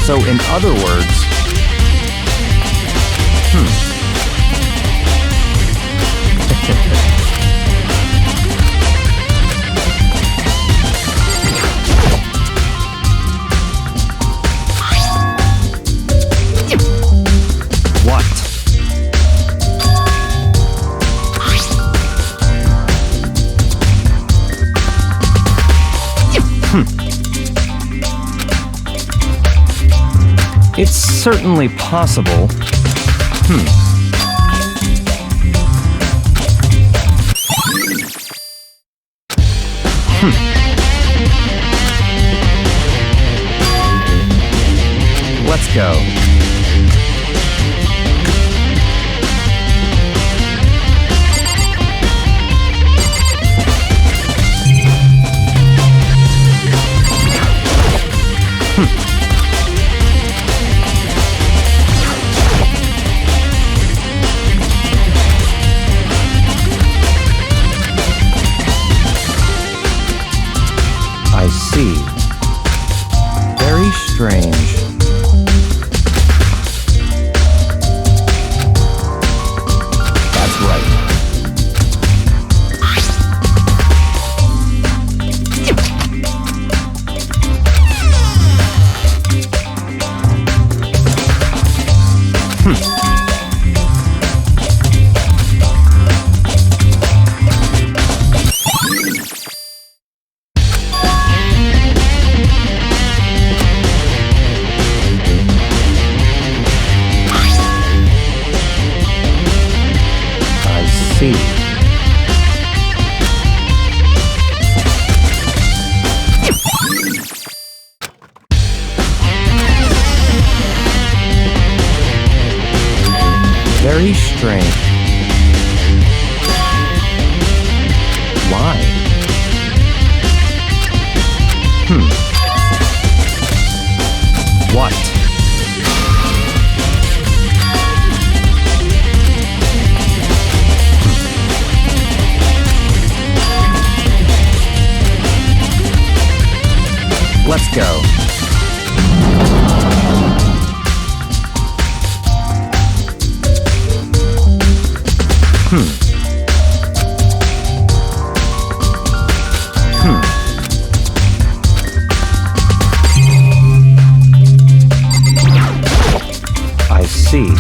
So in other words, what? It's certainly possible. Let's go. I see. Very strange. That's right. See. Very strange. Why? What? Let's go. I see.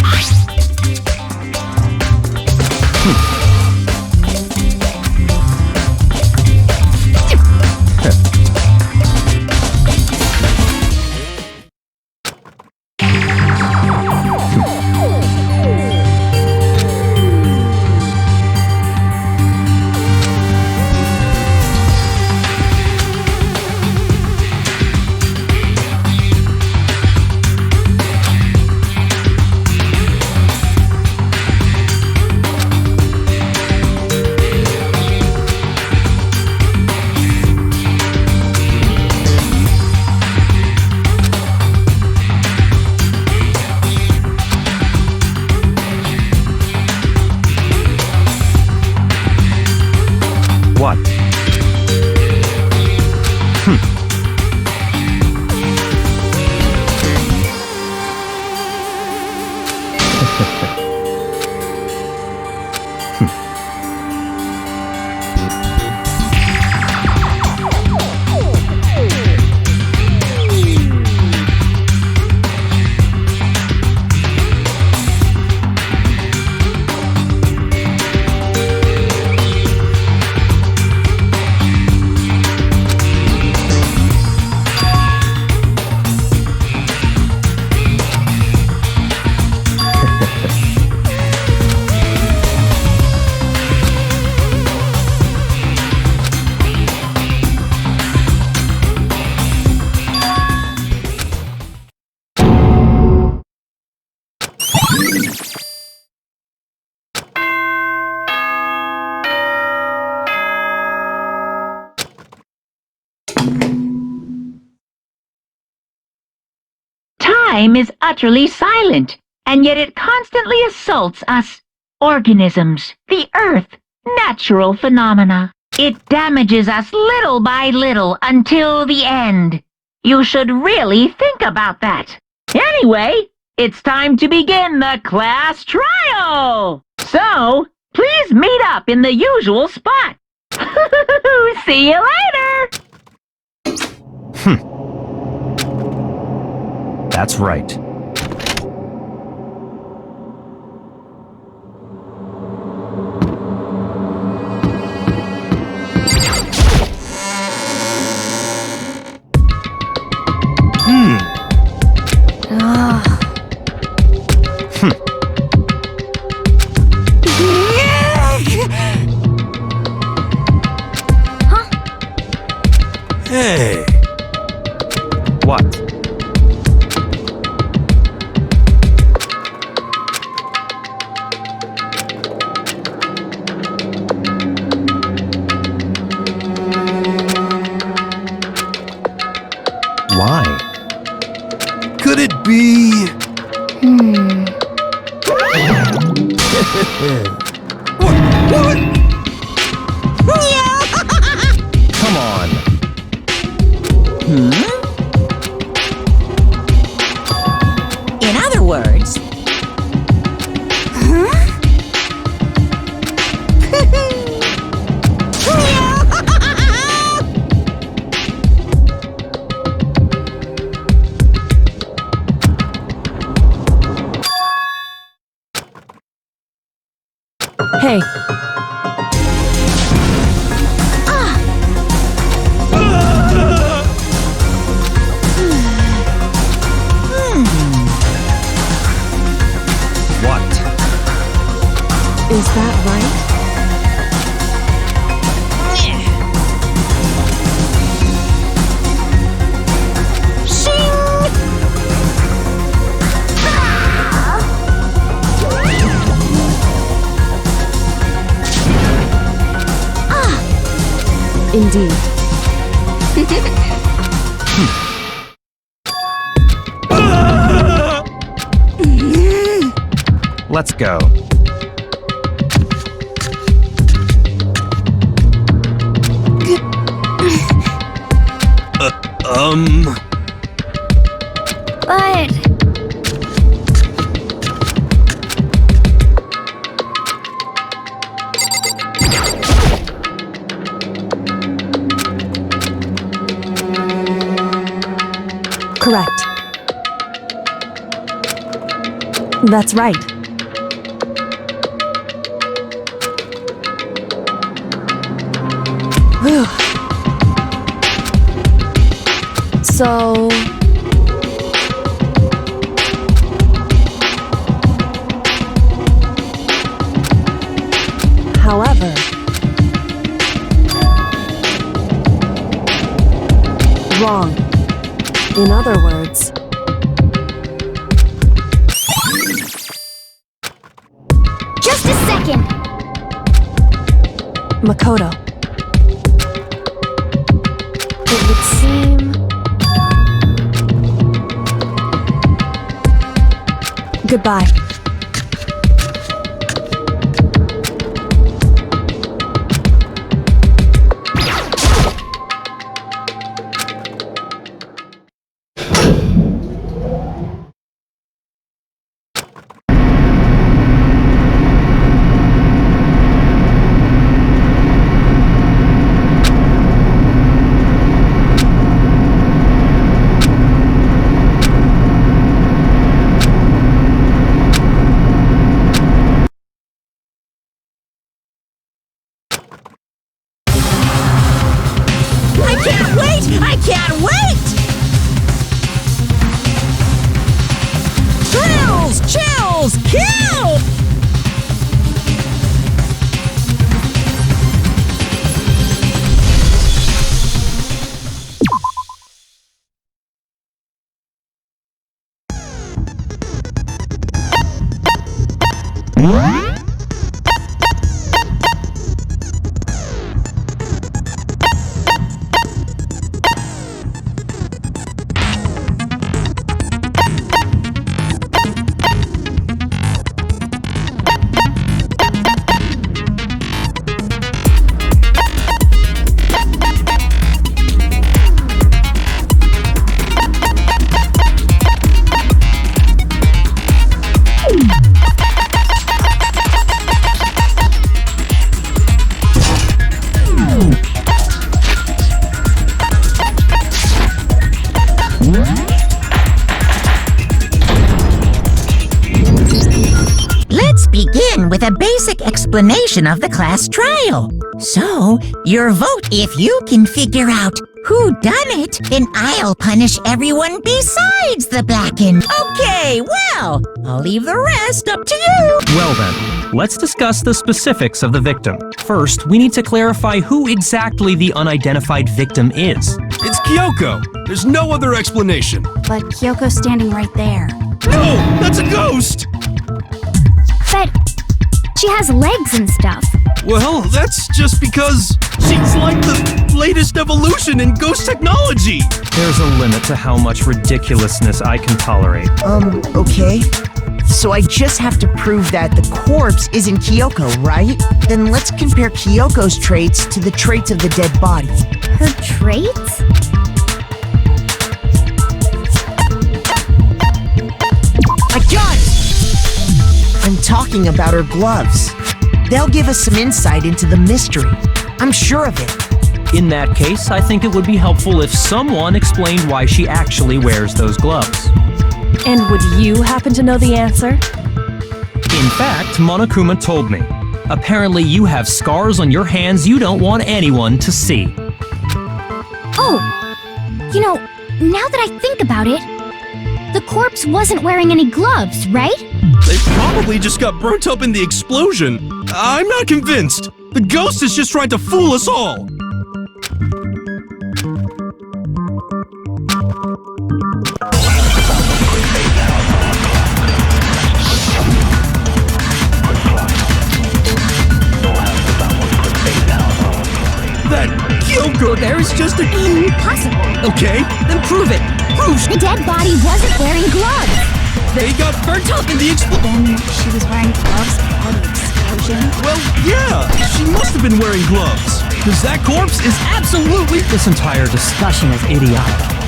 What? Time is utterly silent, and yet it constantly assaults us. Organisms, the earth, natural phenomena. It damages us little by little until the end. You should really think about that. Anyway, it's time to begin the class trial. So, please meet up in the usual spot. See you later. That's right. Hey! What? Why? Could it be... What? Come on. In other words... Hey, What? is that right? Indeed. Let's go. But... Correct. That's right. Whew. So... However... Wrong. In other words... Just a second! Makoto. It would seem... Goodbye. I can't wait! I can't wait! Thrills! Chills! Kill! begin with a basic explanation of the class trial. So, your vote, if you can figure out who done it, then I'll punish everyone besides the Blacken. Okay, well, I'll leave the rest up to you. Well then, let's discuss the specifics of the victim. First, we need to clarify who exactly the unidentified victim is. It's Kyoko. There's no other explanation. But Kyoko's standing right there. No! That's a ghost! But she has legs and stuff. Well, that's just because she's like the latest evolution in ghost technology. There's a limit to how much ridiculousness I can tolerate. Okay. So I just have to prove that the corpse isn't Kyoko, right? Then let's compare Kyoko's traits to the traits of the dead body. Her traits? I got it! I'm talking about her gloves. They'll give us some insight into the mystery. I'm sure of it. In that case, I think it would be helpful if someone explained why she actually wears those gloves. And would you happen to know the answer? In fact, Monokuma told me. Apparently you have scars on your hands you don't want anyone to see. Oh, you know, now that I think about it, the corpse wasn't wearing any gloves, right? They probably just got burnt up in the explosion. I'm not convinced. The ghost is just trying to fool us all. That Kyoko there is just a... Impossible. Okay, then prove it. Prove The dead body wasn't wearing gloves. they got burnt up in the explosion. Then she was wearing gloves before the explosion. Well, yeah, she must have been wearing gloves. Because that corpse is absolutely... This entire discussion is idiotic.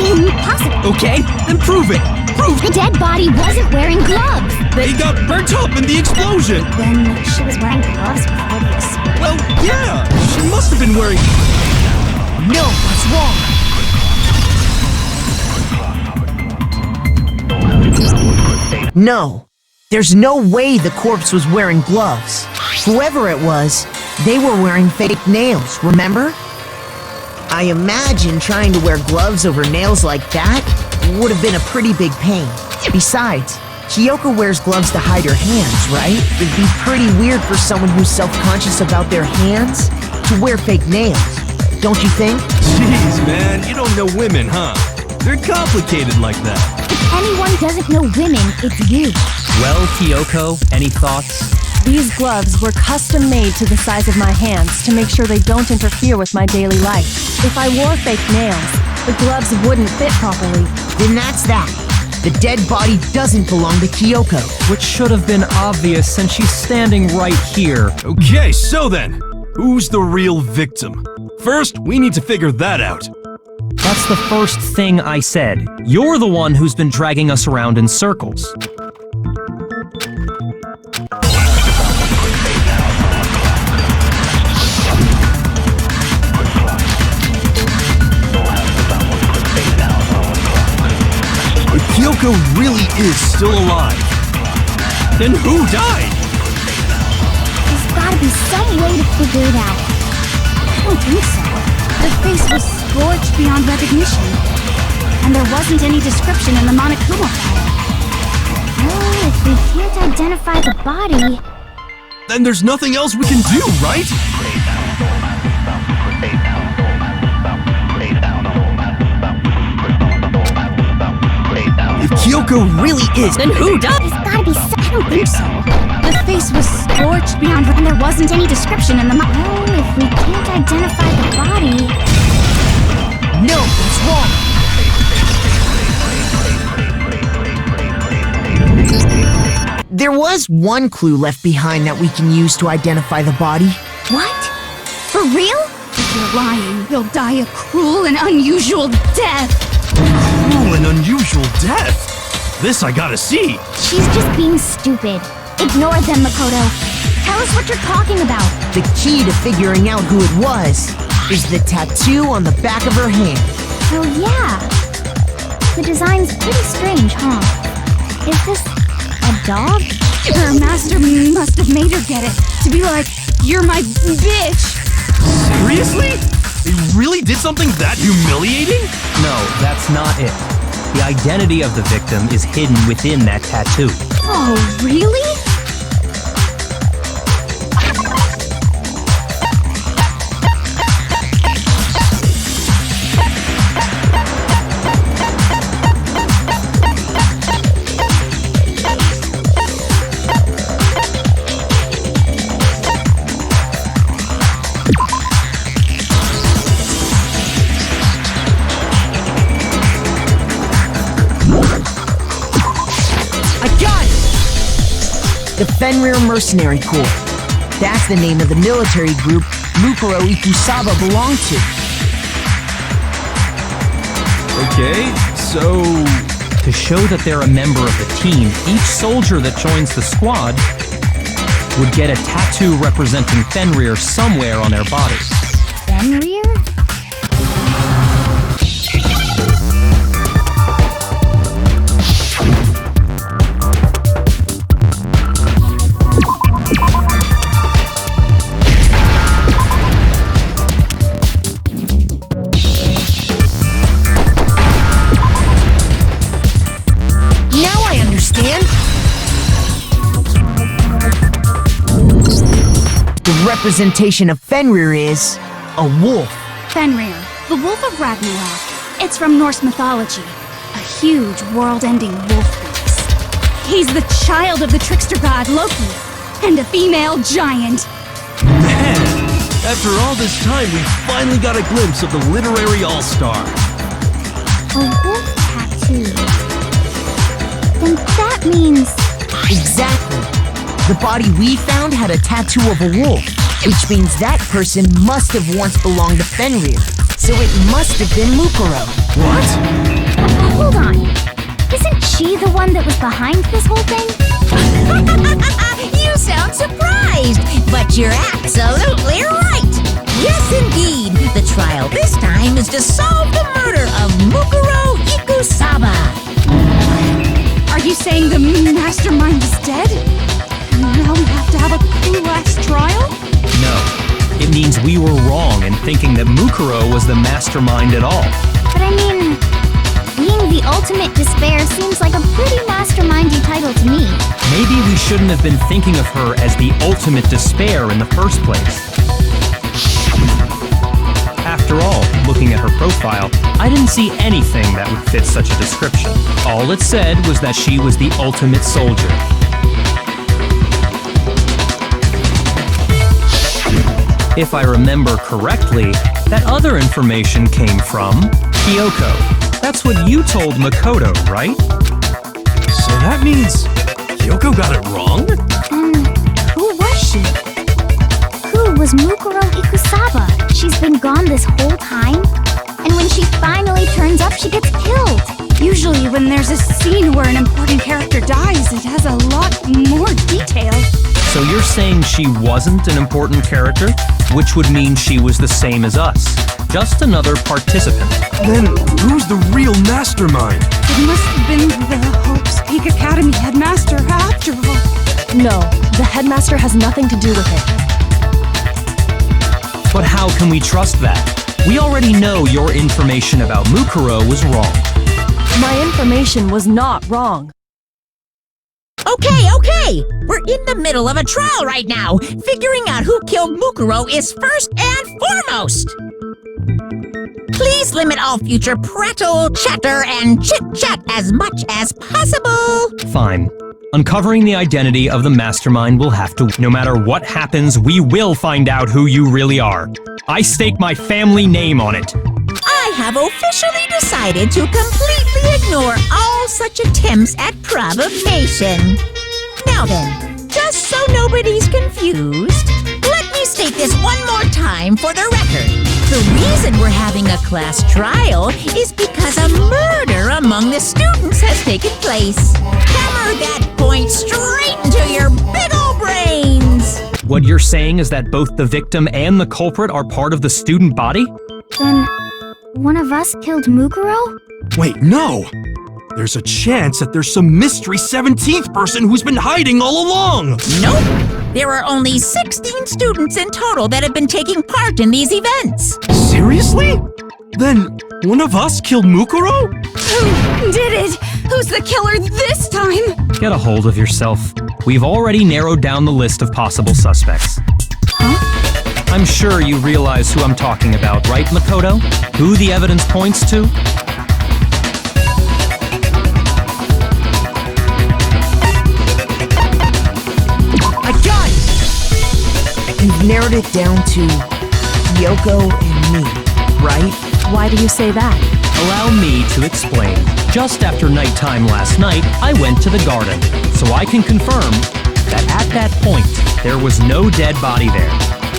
Impossible. Okay, then prove it. Prove The dead body wasn't wearing gloves. they got burnt up in the explosion. Then she was wearing gloves before the explosion. Well, yeah, she must have been wearing... No, what's wrong? No, there's no way the corpse was wearing gloves. Whoever it was, they were wearing fake nails, remember? I imagine trying to wear gloves over nails like that would have been a pretty big pain. Besides, Kyoko wears gloves to hide her hands, right? It'd be pretty weird for someone who's self-conscious about their hands to wear fake nails, don't you think? Jeez, man, you don't know women, huh? They're complicated like that. If anyone doesn't know women, it's you. Well, Kyoko, any thoughts? These gloves were custom made to the size of my hands to make sure they don't interfere with my daily life. If I wore fake nails, the gloves wouldn't fit properly. Then that's that. The dead body doesn't belong to Kyoko. Which should have been obvious since she's standing right here. Okay, so then, who's the real victim? First, we need to figure that out. That's the first thing I said. You're the one who's been dragging us around in circles. If Kyoko really is still alive, then who died? There's gotta be some way to figure it out. I don't think so. The face was scorched beyond recognition. And there wasn't any description in the Monokuma file. Well, if we can't identify the body... Then there's nothing else we can do, right? If Kyoko really is... Then who died? There's gotta be some... I don't think so. The face was scorched beyond... And there wasn't any description in the... Well, if we can't identify the body... No, what's wrong? There was one clue left behind that we can use to identify the body. What? For real? If you're lying, you'll die a cruel and unusual death. Cruel and unusual death? This I gotta see. She's just being stupid. Ignore them, Makoto. Tell us what you're talking about. The key to figuring out who it was is the tattoo on the back of her hand. Oh, yeah. The design's pretty strange, huh? Is this a dog? Her master must have made her get it. To be like, you're my bitch. Seriously? They really did something that humiliating? No, that's not it. The identity of the victim is hidden within that tattoo. Oh, really? The Fenrir Mercenary Corps. That's the name of the military group Mukuro Ikusaba belonged to. Okay, so... To show that they're a member of the team, each soldier that joins the squad would get a tattoo representing Fenrir somewhere on their body. Fenrir? The representation of Fenrir is a wolf. Fenrir, the wolf of Ragnarok. It's from Norse mythology. A huge, world-ending wolf beast. He's the child of the trickster god Loki, and a female giant. Man! After all this time, we finally got a glimpse of the literary all-star. A wolf tattoo. Then that means... Exactly. The body we found had a tattoo of a wolf, which means that person must have once belonged to Fenrir. So it must have been Mukuro. What? Hold on. Isn't she the one that was behind this whole thing? You sound surprised, but you're absolutely right. Yes, indeed. The trial this time is to solve the murder of Mukuro Ikusaba. Are you saying the mastermind is dead? Now we have to have a cool last trial? No. It means we were wrong in thinking that Mukuro was the mastermind at all. But I mean, being the ultimate despair seems like a pretty mastermindy title to me. Maybe we shouldn't have been thinking of her as the ultimate despair in the first place. After all, looking at her profile, I didn't see anything that would fit such a description. All it said was that she was the ultimate soldier. If I remember correctly, that other information came from Kyoko. That's what you told Makoto, right? So that means Kyoko got it wrong? Who was she? Who was Mukuro Ikusaba? She's been gone this whole time? And when she finally turns up, she gets killed. Usually when there's a scene where an important character dies, it has a lot more detail. So you're saying she wasn't an important character? Which would mean she was the same as us. Just another participant. Then who's the real mastermind? It must have been the Hope's Peak Academy headmaster after all. No, the headmaster has nothing to do with it. But how can we trust that? We already know your information about Mukuro was wrong. My information was not wrong. Okay. We're in the middle of a trial right now. Figuring out who killed Mukuro is first and foremost. Please limit all future prattle, chatter, and chit-chat as much as possible. Fine. Uncovering the identity of the mastermind will have to. No matter what happens, we will find out who you really are. I stake my family name on it. I have officially decided to completely ignore all such attempts at provocation. Now then, just so nobody's confused, let me state this one more time for the record. The reason we're having a class trial is because a murder among the students has taken place. Hammer that point straight into your big ol' brains! What you're saying is that both the victim and the culprit are part of the student body? Then, one of us killed Mukuro? Wait, no! There's a chance that there's some mystery 17th person who's been hiding all along! Nope! There are only 16 students in total that have been taking part in these events. Seriously? Then, one of us killed Mukuro? Who did it? Who's the killer this time? Get a hold of yourself. We've already narrowed down the list of possible suspects. Huh? I'm sure you realize who I'm talking about, right, Makoto? Who the evidence points to? You've narrowed it down to Yoko and me, right? Why do you say that? Allow me to explain. Just after nighttime last night, I went to the garden, so I can confirm that at that point, there was no dead body there.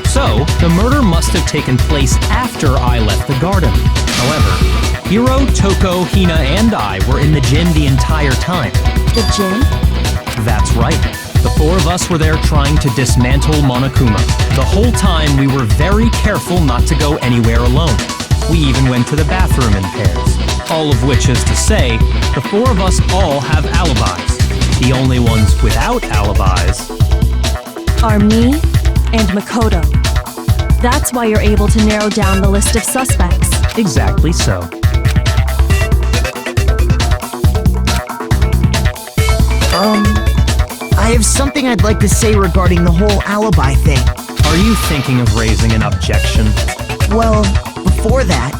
So, the murder must have taken place after I left the garden. However, Hiro, Toko, Hina, and I were in the gym the entire time. The gym? That's right. The four of us were there trying to dismantle Monokuma. The whole time we were very careful not to go anywhere alone. We even went to the bathroom in pairs. All of which is to say, the four of us all have alibis. The only ones without alibis Are me and Makoto. That's why you're able to narrow down the list of suspects. exactly so. I have something I'd like to say regarding the whole alibi thing. Are you thinking of raising an objection? Well, before that,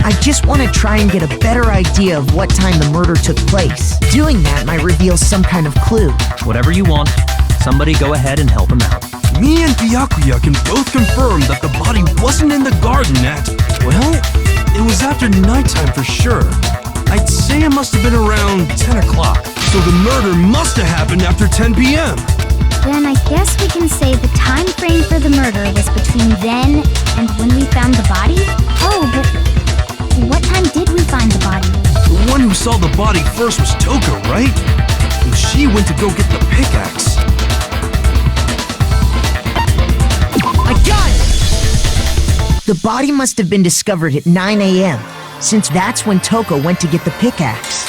I just want to try and get a better idea of what time the murder took place. Doing that might reveal some kind of clue. Whatever you want. Somebody go ahead and help him out. Me and Byakuya can both confirm that the body wasn't in the garden at, well, it was after nighttime for sure. I'd say it must have been around 10 o'clock. So the murder must have happened after 10 p.m. Then I guess we can say the time frame for the murder was between then and when we found the body? Oh, but what time did we find the body? The one who saw the body first was Toko, right? And she went to go get the pickaxe. I got it! The body must have been discovered at 9 a.m., since that's when Toko went to get the pickaxe.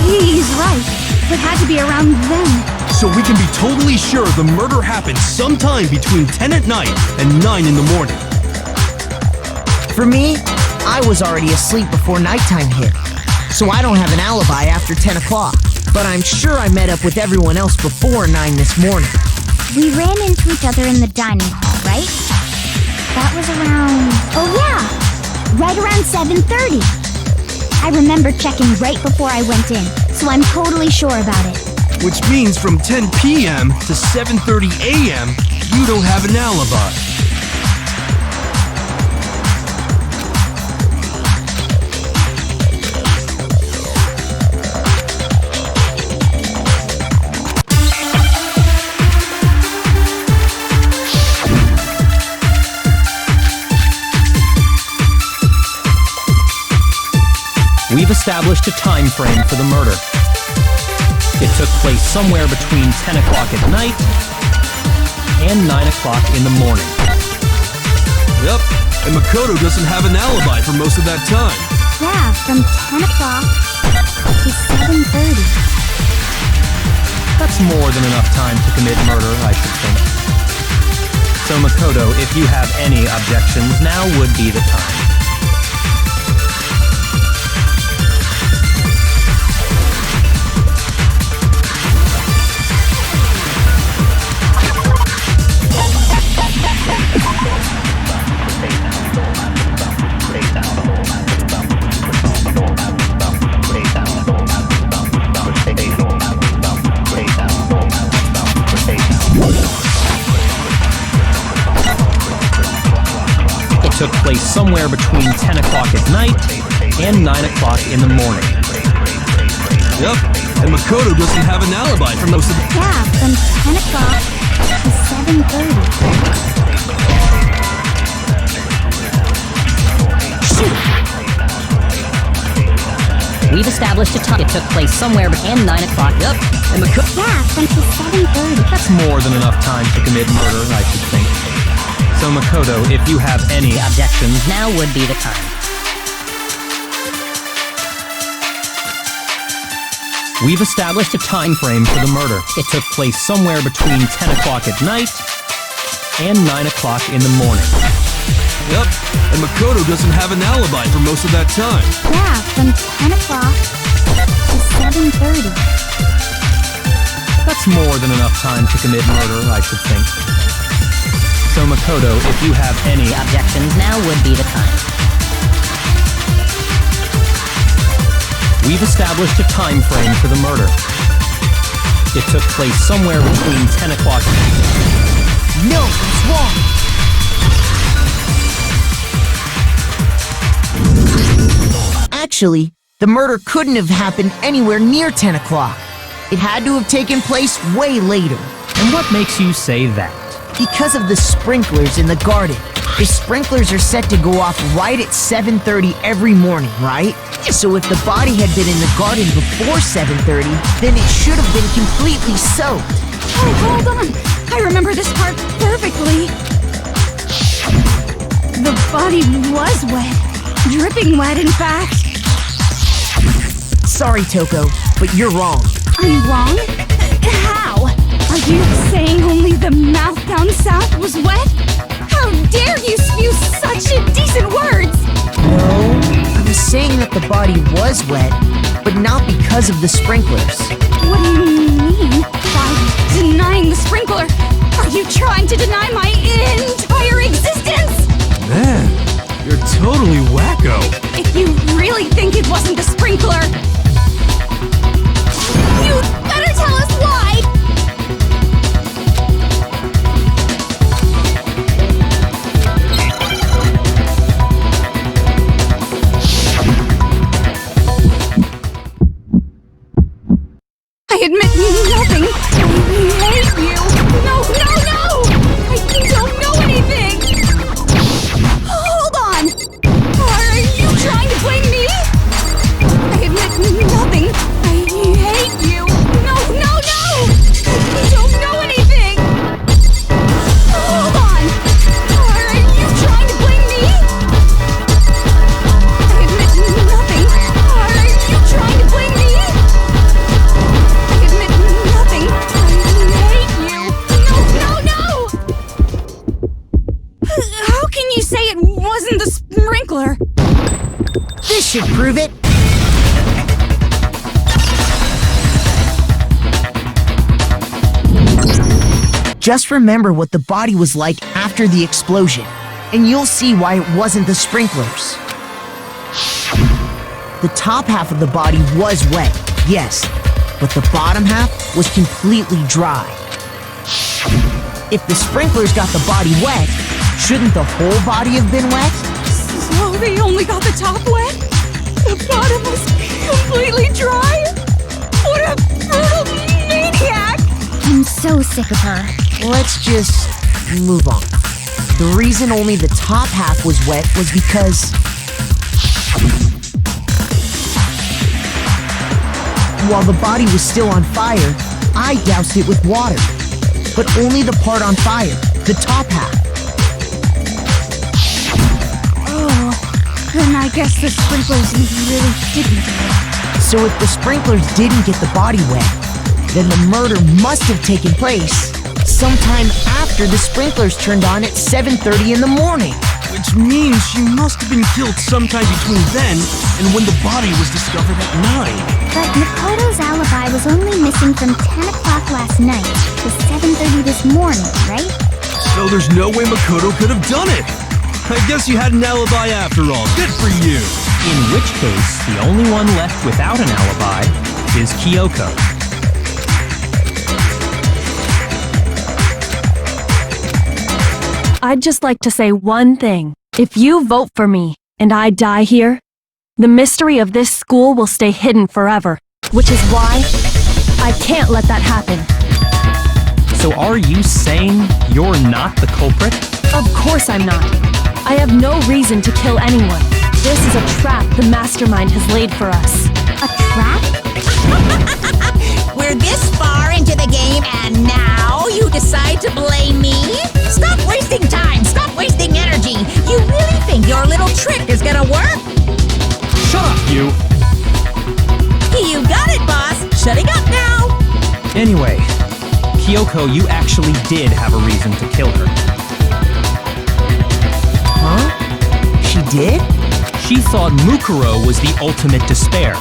He's right. It had to be around then. So we can be totally sure the murder happened sometime between 10 at night and 9 in the morning. For me, I was already asleep before nighttime hit, so I don't have an alibi after 10 o'clock. But I'm sure I met up with everyone else before 9 this morning. We ran into each other in the dining hall, right? That was around... Oh yeah! Right around 7:30. I remember checking right before I went in, so I'm totally sure about it. Which means from 10 p.m. to 7:30 a.m., you don't have an alibi. We've established a time frame for the murder. It took place somewhere between 10 o'clock at night and 9 o'clock in the morning. Yep, and Makoto doesn't have an alibi for most of that time. Yeah, from 10 o'clock to 7:30. That's more than enough time to commit murder, I should think. So Makoto, if you have any objections, now would be the time. It took place somewhere between 10 o'clock at night and 9 o'clock in the morning. Yep, and Makoto doesn't have an alibi for most of the... Yeah, from 10 o'clock to 7:30. Shoot! We've established a time. It took place somewhere between 9 o'clock. Yep. And Yeah, from 7:30. That's more than enough time to commit murder, I should think. So Makoto, if you have any objections, now would be the time. We've established a time frame for the murder. It took place somewhere between 10 o'clock at night and 9 o'clock in the morning. Yep, and Makoto doesn't have an alibi for most of that time. Yeah, from 10 o'clock to 7:30. That's more than enough time to commit murder, I should think. So Makoto, if you have any Objections, now would be the time. We've established a time frame for the murder. It took place somewhere between 10 o'clock. No, it's wrong. Actually, the murder couldn't have happened anywhere near 10 o'clock. It had to have taken place way later. And what makes you say that? Because of the sprinklers in the garden. The sprinklers are set to go off right at 7:30 every morning, right? So if the body had been in the garden before 7:30, then it should have been completely soaked. Oh, hold on! I remember this part perfectly. The body was wet. Dripping wet, in fact. Sorry, Toko, but you're wrong. I'm wrong? How? Are you saying only the mouth down south was wet? How dare you spew such indecent words! No, I was saying that the body was wet, but not because of the sprinklers. What do you mean by denying the sprinkler? Are you trying to deny my entire existence? Man, you're totally wacko. If you really think it wasn't the sprinkler, you better tell us why! I admit nothing. I hate you. No, no, no! I don't know anything! Hold on! Are you trying to blame me? I admit nothing. I hate you. No, no, no! I don't know anything! Hold on! Are you trying to blame me? I admit nothing. Are you trying to blame me? I admit nothing. I hate you. No, no, no! How can you say it wasn't the sprinkler? This should prove it. Just remember what the body was like after the explosion, and you'll see why it wasn't the sprinklers. The top half of the body was wet, yes, but the bottom half was completely dry. If the sprinklers got the body wet, shouldn't the whole body have been wet? So they only got the top wet? The bottom was completely dry? What a brutal maniac! I'm so sick of her. Let's just move on. The reason only the top half was wet was because while the body was still on fire, I doused it with water. But only the part on fire, the top half. Oh, then I guess the sprinklers really didn't do it. So if the sprinklers didn't get the body wet, then the murder must have taken place sometime after the sprinklers turned on at 7:30 in the morning. Which means she must have been killed sometime between then and when the body was discovered at 9. But Makoto's alibi was only missing from 10 o'clock last night to 7:30 this morning, right? So there's no way Makoto could have done it. I guess you had an alibi after all. Good for you. In which case, the only one left without an alibi is Kyoko. I'd just like to say one thing. If you vote for me and I die here, The mystery of this school will stay hidden forever, which is why I can't let that happen. So are you saying you're not the culprit? Of course I'm not. I have no reason to kill anyone. This is a trap the mastermind has laid for us. A trap? We're this far into the game and now you decide to blame me? Stop wasting time! Stop wasting energy! You really think your little trick is gonna work? Shut up, you! You got it, boss! Shutting up now! Anyway, Kyoko, you actually did have a reason to kill her. Huh? She did? She thought Mukuro was the ultimate despair.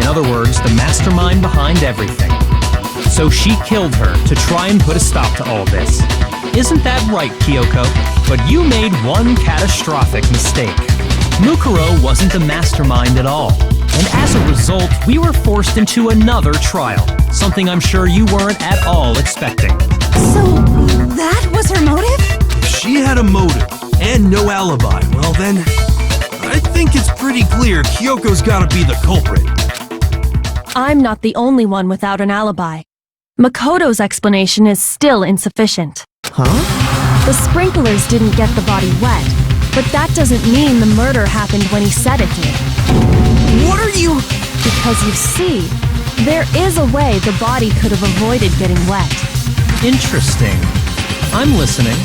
In other words, the mastermind behind everything. So she killed her to try and put a stop to all this. Isn't that right, Kyoko? But you made one catastrophic mistake. Mukuro wasn't the mastermind at all. And as a result, we were forced into another trial. Something I'm sure you weren't at all expecting. So, that was her motive? If she had a motive and no alibi, well then, I think it's pretty clear Kyoko's gotta be the culprit. I'm not the only one without an alibi. Makoto's explanation is still insufficient. Huh? The sprinklers didn't get the body wet, but that doesn't mean the murder happened when he said it did. What are you... Because you see, there is a way the body could have avoided getting wet. Interesting. I'm listening.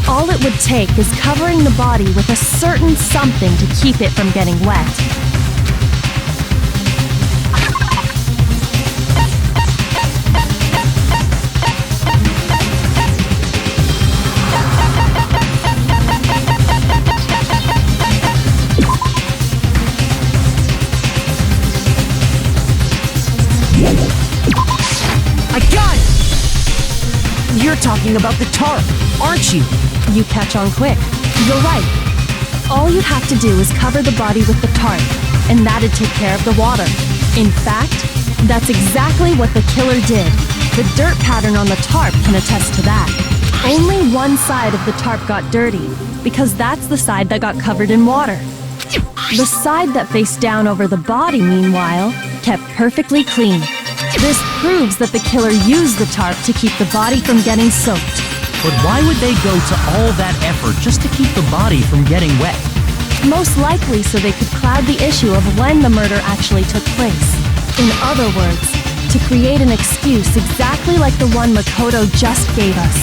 All it would take is covering the body with a certain something to keep it from getting wet. I got it! You're talking about the tarp, aren't you? You catch on quick. You're right. All you'd have to do is cover the body with the tarp, and that'd take care of the water. In fact, that's exactly what the killer did. The dirt pattern on the tarp can attest to that. Only one side of the tarp got dirty, because that's the side that got covered in water. The side that faced down over the body, meanwhile, kept perfectly clean. This proves that the killer used the tarp to keep the body from getting soaked. But why would they go to all that effort just to keep the body from getting wet? Most likely so they could cloud the issue of when the murder actually took place. In other words, to create an excuse exactly like the one Makoto just gave us.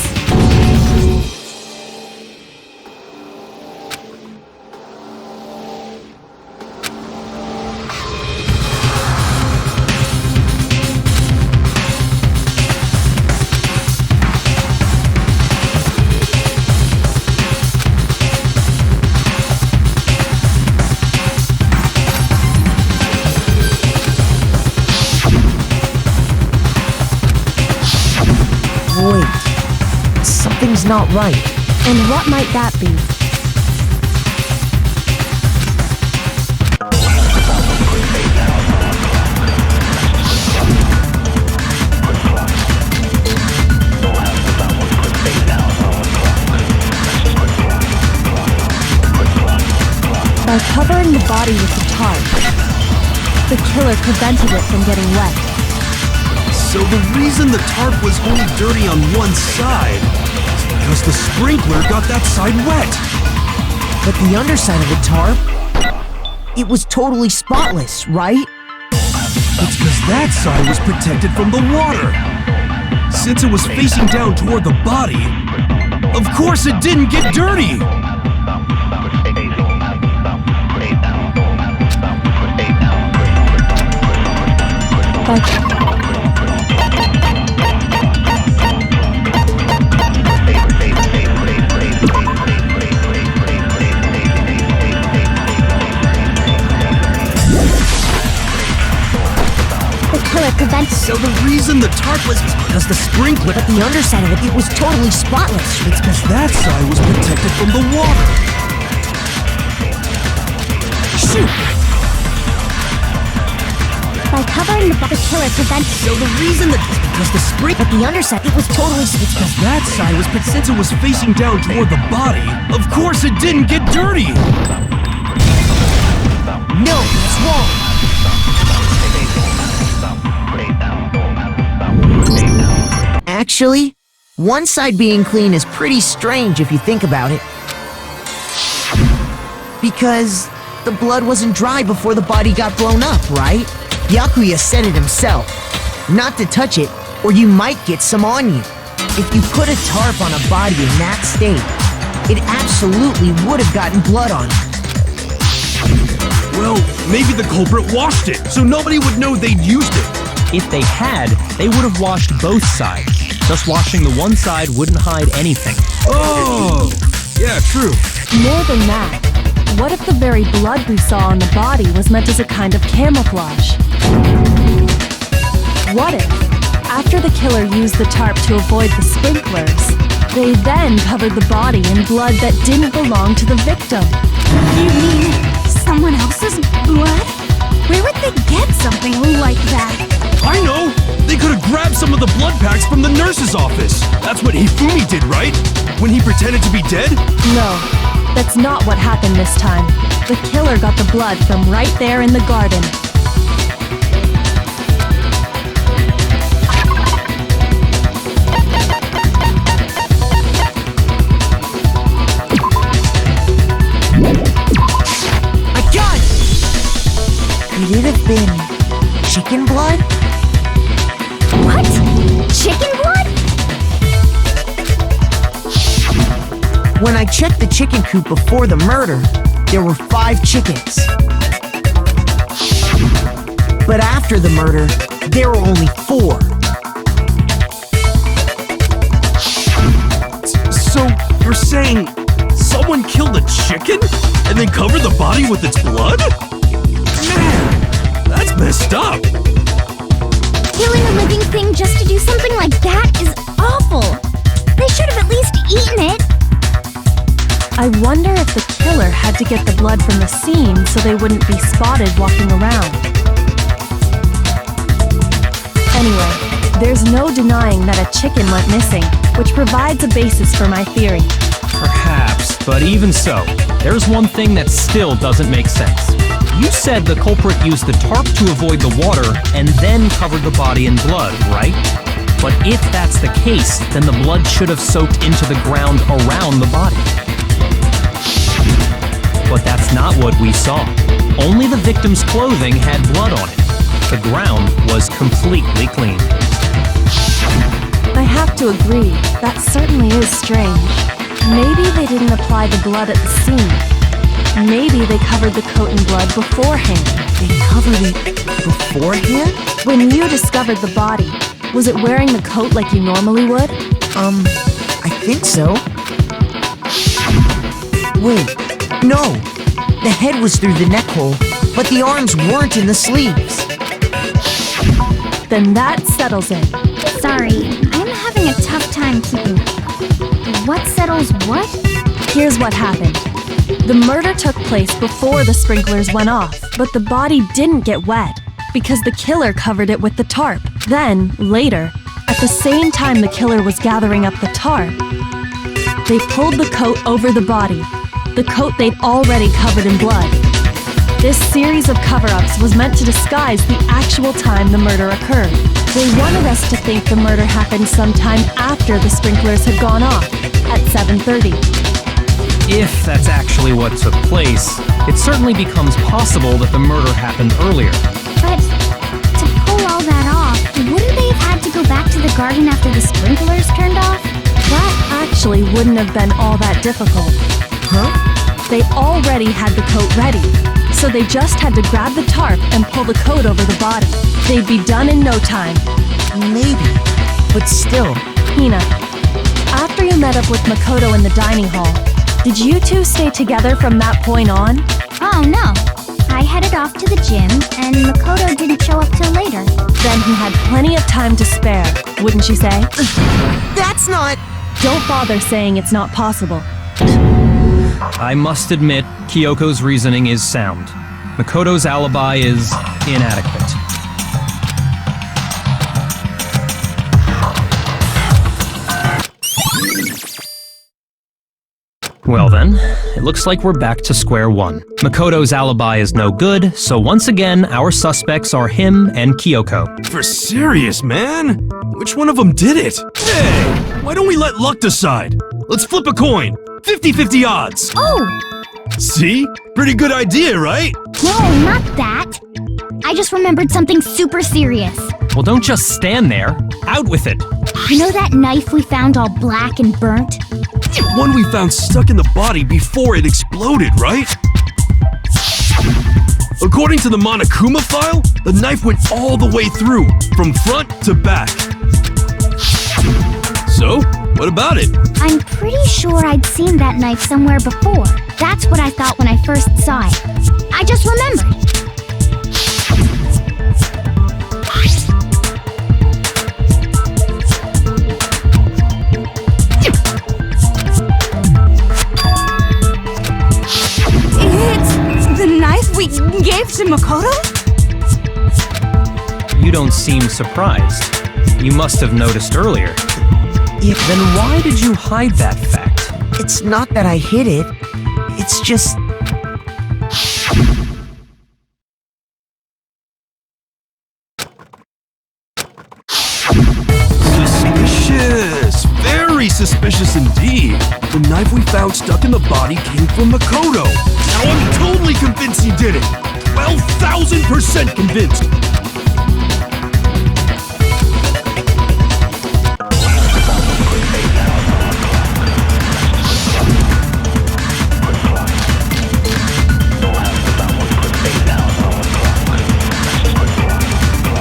Wait, something's not right. And what might that be? By covering the body with the tarp, the killer prevented it from getting wet. So the reason the tarp was only dirty on one side is because the sprinkler got that side wet. But the underside of the tarp, it was totally spotless, right? It's because that side was protected from the water. Since it was facing down toward the body, of course it didn't get dirty. So the reason the tarp was because the sprinkler, But the underside of it, it was totally spotless. it's because that side was protected from the water. Shoot! By covering the killer prevents... So the reason that because the sprinkler, But the underside, it was totally... it's because that side was since it was facing down toward the body, of course it didn't get dirty. No, that's wrong. Actually, one side being clean is pretty strange if you think about it. Because the blood wasn't dry before the body got blown up, right? Yakuya said it himself. Not to touch it, or you might get some on you. If you put a tarp on a body in that state, it absolutely would have gotten blood on it. Well, maybe the culprit washed it, so nobody would know they'd used it. If they had, they would have washed both sides. Just washing the one side wouldn't hide anything. Oh, yeah, true. More than that, what if the very blood we saw on the body was meant as a kind of camouflage? What if, after the killer used the tarp to avoid the sprinklers, they then covered the body in blood that didn't belong to the victim? You mean someone else's blood? Where would they get something like that? I know! They could have grabbed some of the blood packs from the nurse's office. That's what Hifumi did, right? When he pretended to be dead? No, that's not what happened this time. The killer got the blood from right there in the garden. Could it have been chicken blood? What? Chicken blood? When I checked the chicken coop before the murder, there were 5 chickens. But after the murder, there were only 4. So, you're saying someone killed a chicken and then covered the body with its blood? Man, that's messed up. Killing a living thing just to do something like that is awful. They should have at least eaten it. I wonder if the killer had to get the blood from the scene so they wouldn't be spotted walking around. Anyway, there's no denying that a chicken went missing, which provides a basis for my theory. Perhaps, but even so, there's one thing that still doesn't make sense. You said the culprit used the tarp to avoid the water and then covered the body in blood, right? But if that's the case, then the blood should have soaked into the ground around the body. But that's not what we saw. Only the victim's clothing had blood on it. The ground was completely clean. I have to agree, that certainly is strange. Maybe they didn't apply the blood at the scene. Maybe they covered the coat in blood beforehand. They covered it beforehand? When you discovered the body, was it wearing the coat like you normally would? I think so. Wait, no. The head was through the neck hole, but the arms weren't in the sleeves. Then that settles it. Sorry, I'm having a tough time keeping up. What settles what? Here's what happened. The murder took place before the sprinklers went off, but the body didn't get wet because the killer covered it with the tarp. Then, later, at the same time the killer was gathering up the tarp, they pulled the coat over the body, the coat they'd already covered in blood. This series of cover-ups was meant to disguise the actual time the murder occurred. They wanted us to think the murder happened sometime after the sprinklers had gone off, at 7:30. If that's actually what took place, it certainly becomes possible that the murder happened earlier. But to pull all that off, wouldn't they have had to go back to the garden after the sprinklers turned off? That actually wouldn't have been all that difficult. Huh? They already had the coat ready, so they just had to grab the tarp and pull the coat over the body. They'd be done in no time. Maybe, but still. Hina, after you met up with Makoto in the dining hall, did you two stay together from that point on? Oh no. I headed off to the gym, and Makoto didn't show up till later. Then he had plenty of time to spare, wouldn't you say? That's not... Don't bother saying it's not possible. I must admit, Kyoko's reasoning is sound. Makoto's alibi is inadequate. Well then, it looks like we're back to square one. Makoto's alibi is no good, so once again, our suspects are him and Kyoko. For serious, man? Which one of them did it? Hey, why don't we let luck decide? Let's flip a coin. 50-50 odds. Oh! See? Pretty good idea, right? No, not that. I just remembered something super serious. Well, don't just stand there. Out with it. You know that knife we found all black and burnt? One we found stuck in the body before it exploded, right? According to the Monokuma file, the knife went all the way through, from front to back. So, what about it? I'm pretty sure I'd seen that knife somewhere before. That's what I thought when I first saw it. I just remembered. It's the knife we gave to Makoto? You don't seem surprised. You must have noticed earlier. Then why did you hide that fact? It's not that I hid it. It's just... Suspicious! Very suspicious indeed. The knife we found stuck in the body came from Makoto. Now I'm totally convinced he did it. 12,000% convinced.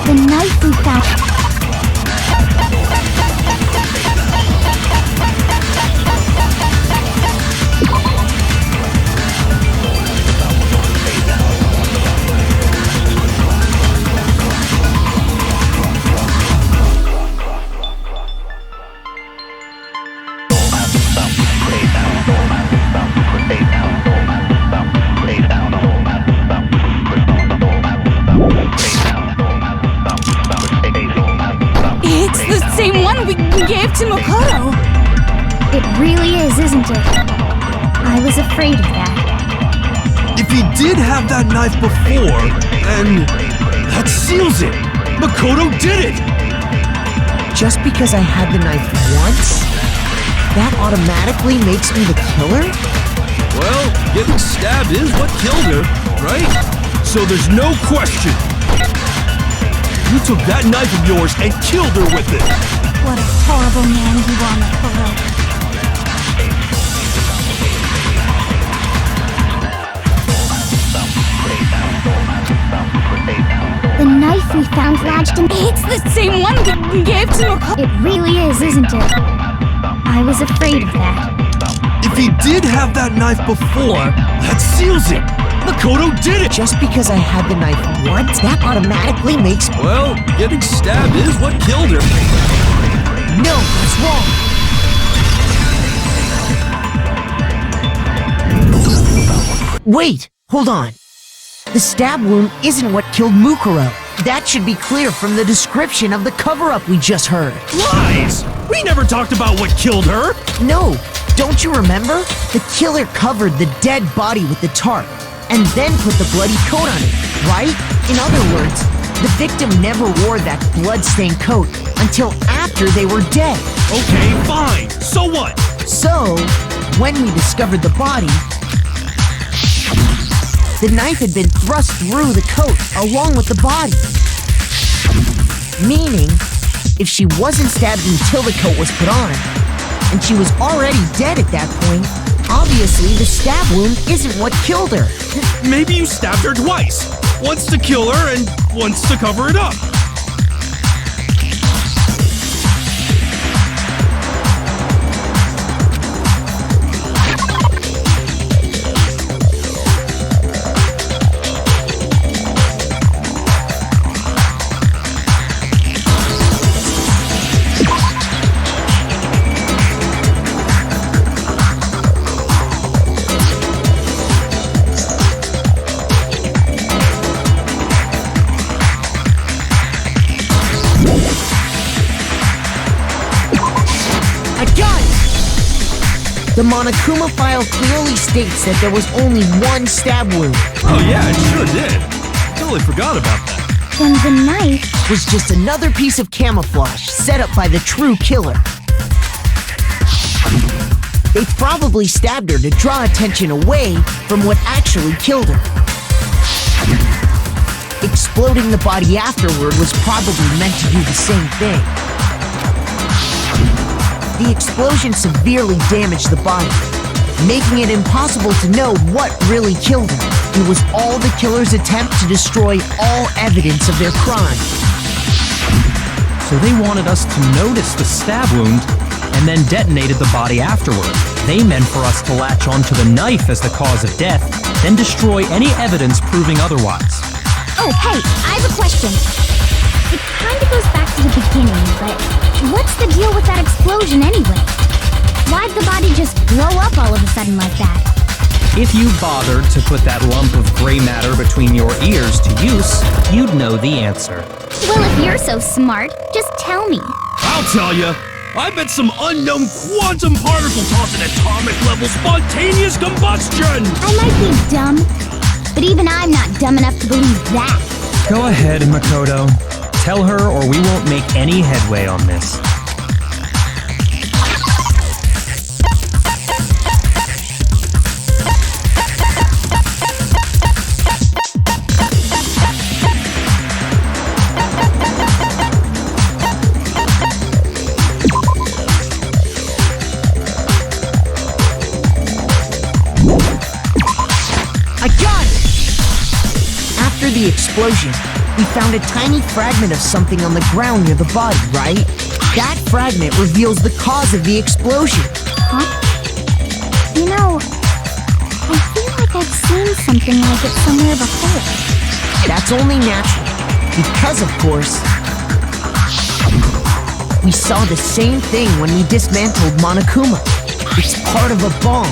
The knife we found... It's the same one we gave to Makoto. It really is, isn't it? I was afraid of that. If he did have that knife before, then that seals it. Makoto did it. Just because I had the knife once, that automatically makes me the killer? Well, getting stabbed is what killed her, right? So there's no question. You took that knife of yours and killed her with it. What a horrible man you are, Makoto. The knife we found lodged in... It's the same one we gave to Makoto. It really is, isn't it? I was afraid of that. If he did have that knife before, that seals it. Makoto did it. Just because I had the knife once, that automatically makes... Well, getting stabbed is what killed her. No, that's wrong. Wait, hold on. The stab wound isn't what killed Mukuro. That should be clear from the description of the cover-up we just heard. Lies! We never talked about what killed her. No, don't you remember? The killer covered the dead body with the tarp and then put the bloody coat on it, right? In other words, the victim never wore that blood-stained coat until after they were dead. Okay, fine. So what? So, when we discovered the body, the knife had been thrust through the coat along with the body. Meaning, if she wasn't stabbed until the coat was put on, and she was already dead at that point, obviously the stab wound isn't what killed her. Maybe you stabbed her twice. Once to kill her and once to cover it up. The Monokuma file clearly states that there was only one stab wound. Oh yeah, it sure did. Totally forgot about that. Then the knife... Was just another piece of camouflage set up by the true killer. They probably stabbed her to draw attention away from what actually killed her. Exploding the body afterward was probably meant to do the same thing. The explosion severely damaged the body, making it impossible to know what really killed her. It was all the killer's attempt to destroy all evidence of their crime. So they wanted us to notice the stab wound and then detonated the body afterward. They meant for us to latch onto the knife as the cause of death, then destroy any evidence proving otherwise. Oh, hey, I have a question. It kind of goes back to the beginning, but what's the deal with that explosion anyway? Why'd the body just blow up all of a sudden like that? If you bothered to put that lump of gray matter between your ears to use, you'd know the answer. Well, if you're so smart, just tell me. I'll tell you. I bet some unknown quantum particle caused an atomic level spontaneous combustion! I might be dumb, but even I'm not dumb enough to believe that. Go ahead, Makoto. Tell her or we won't make any headway on this. I got it! After the explosion, we found a tiny fragment of something on the ground near the body, right? That fragment reveals the cause of the explosion. Huh? You know, I feel like I've seen something like it somewhere before. That's only natural, because of course, we saw the same thing when we dismantled Monokuma. It's part of a bomb.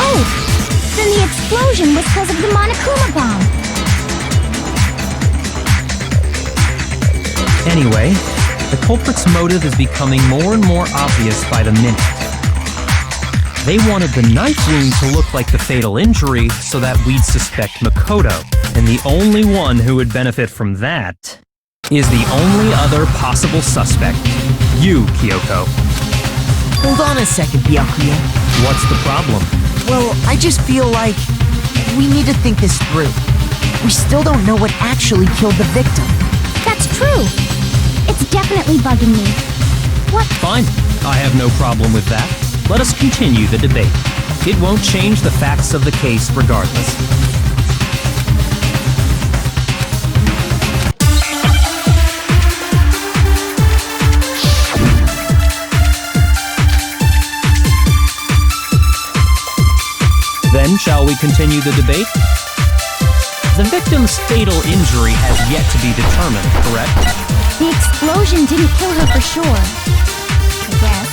Oh! Then the explosion was because of the Monokuma bomb. Anyway, the culprit's motive is becoming more and more obvious by the minute. They wanted the knife wound to look like the fatal injury so that we'd suspect Makoto, and the only one who would benefit from that is the only other possible suspect, you, Kyoko. Hold on a second, Byakuya. What's the problem? Well, I just feel like we need to think this through. We still don't know what actually killed the victim. That's true. It's definitely bugging me. What? Fine, I have no problem with that. Let us continue the debate. It won't change the facts of the case regardless. Then, shall we continue the debate? The victim's fatal injury has yet to be determined, correct? The explosion didn't kill her for sure. I guess.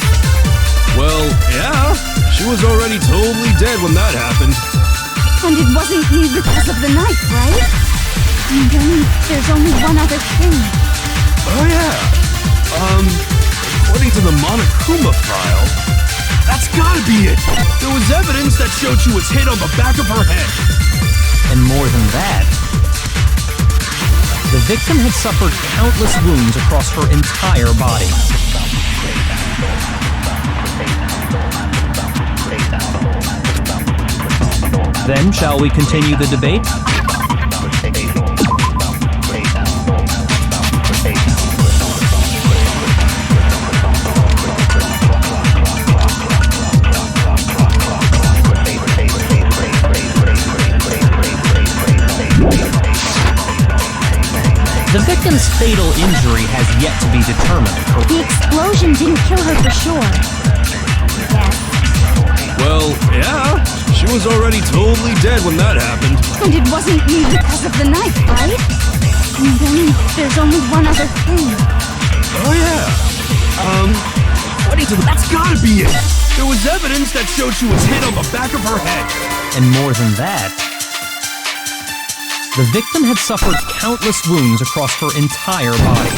Well, yeah. She was already totally dead when that happened. And it wasn't me because of the knife, right? And then there's only one other thing. Oh yeah. According to the Monokuma file, that's gotta be it. There was evidence that showed she was hit on the back of her head. And more than that, the victim had suffered countless wounds across her entire body. Then, shall we continue the debate? The victim's fatal injury has yet to be determined. The explosion didn't kill her for sure. Yes. Well, yeah. She was already totally dead when that happened. And it wasn't me because of the knife, right? And then there's only one other thing. Oh yeah. According to the... That's gotta be it. There was evidence that showed she was hit on the back of her head. And more than that, the victim had suffered countless wounds across her entire body.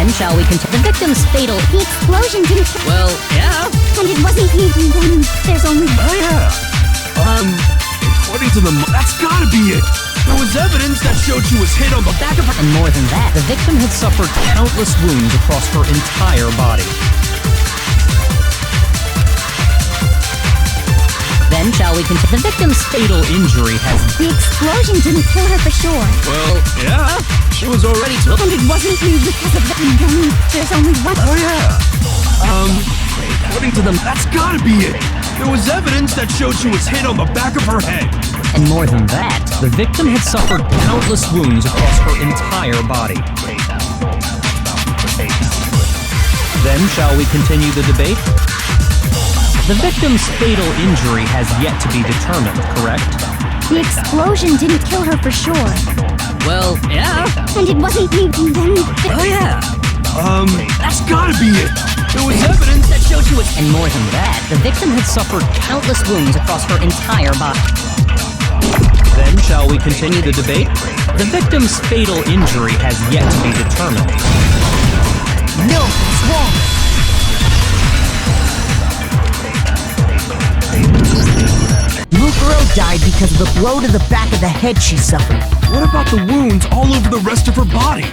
Then shall we continue? The victim's fatal. The explosion didn't kill. Well, yeah. And it wasn't even one. There's only one. Oh yeah. According to that's gotta be it. There was evidence that showed she was hit on the back of her. And more than that, The victim had suffered countless wounds across her entire body. then shall we continue? The victim's Fatal injury has... The explosion didn't kill her for sure. Well, yeah. She was already took. And it wasn't even because of the... There's only one. Oh yeah. According to that's gotta be it. There was evidence that showed she was hit on the back of her head. And more than that, the victim had suffered countless wounds across her entire body. Then shall we continue the debate? The victim's fatal injury has yet to be determined, correct? The explosion didn't kill her for sure. well, yeah. And it wasn't even... Oh yeah. That's gotta be it. There was evidence that showed she was... And more than that, the victim had suffered countless wounds across her entire body. Then shall we continue the debate? The victim's fatal injury has yet to be determined. No, it's wrong. Mukuro died because of the blow to the back of the head she suffered. What about the wounds all over the rest of her body?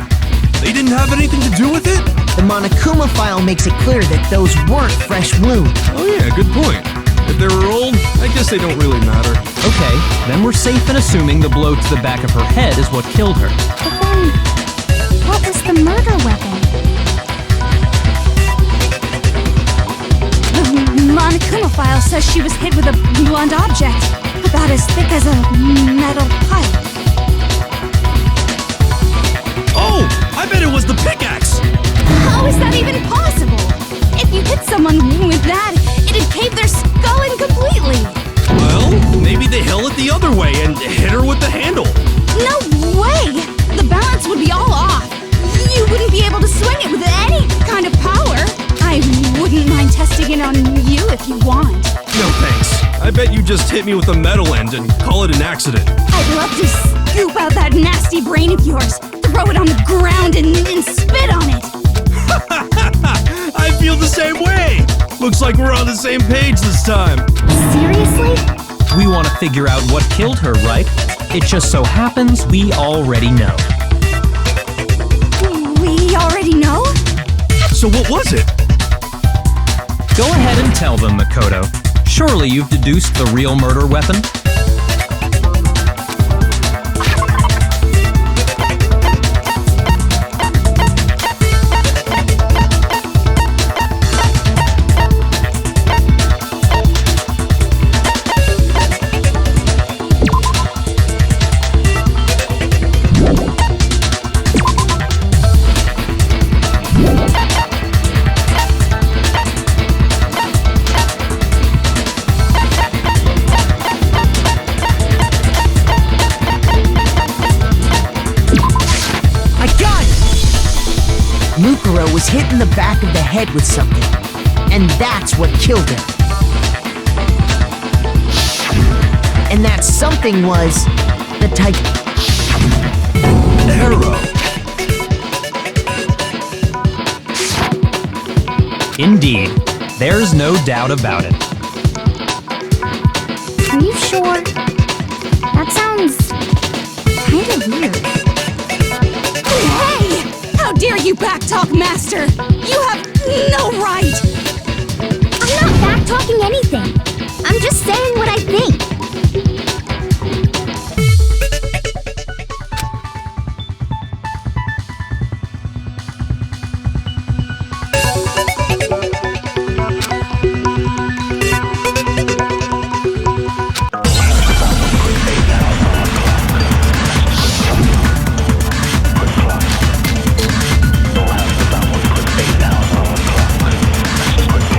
They didn't have anything to do with it? The Monokuma file makes it clear that those weren't fresh wounds. Oh yeah, good point. If they were old, I guess they don't really matter. Okay, then we're safe in assuming the blow to the back of her head is what killed her. But then, what was the murder weapon? The Monokuma file says she was hit with a blunt object, about as thick as a metal pipe. Oh, I bet it was the pickaxe! How is that even possible? If you hit someone with that, it'd cave their skull in completely. Well, maybe they held it the other way and hit her with the handle. No way! The balance would be all off. You wouldn't be able to swing it with any kind of power. I wouldn't mind testing it on you if you want. No thanks. I bet you just hit me with a metal end and call it an accident. I'd love to scoop out that nasty brain of yours, throw it on the ground and spit on it. I feel the same way. Looks like we're on the same page this time. Seriously? We want to figure out what killed her, right? It just so happens we already know. We already know? So what was it? Go ahead and tell them, Makoto. Surely you've deduced the real murder weapon? Mukuro was hit in the back of the head with something, and that's what killed her. And that something was the type... Arrow. Indeed. There's no doubt about it. Are you sure? That sounds kind of weird. Hey! How dare you backtalk, Master! You have no right! I'm not backtalking anything. I'm just saying what I think.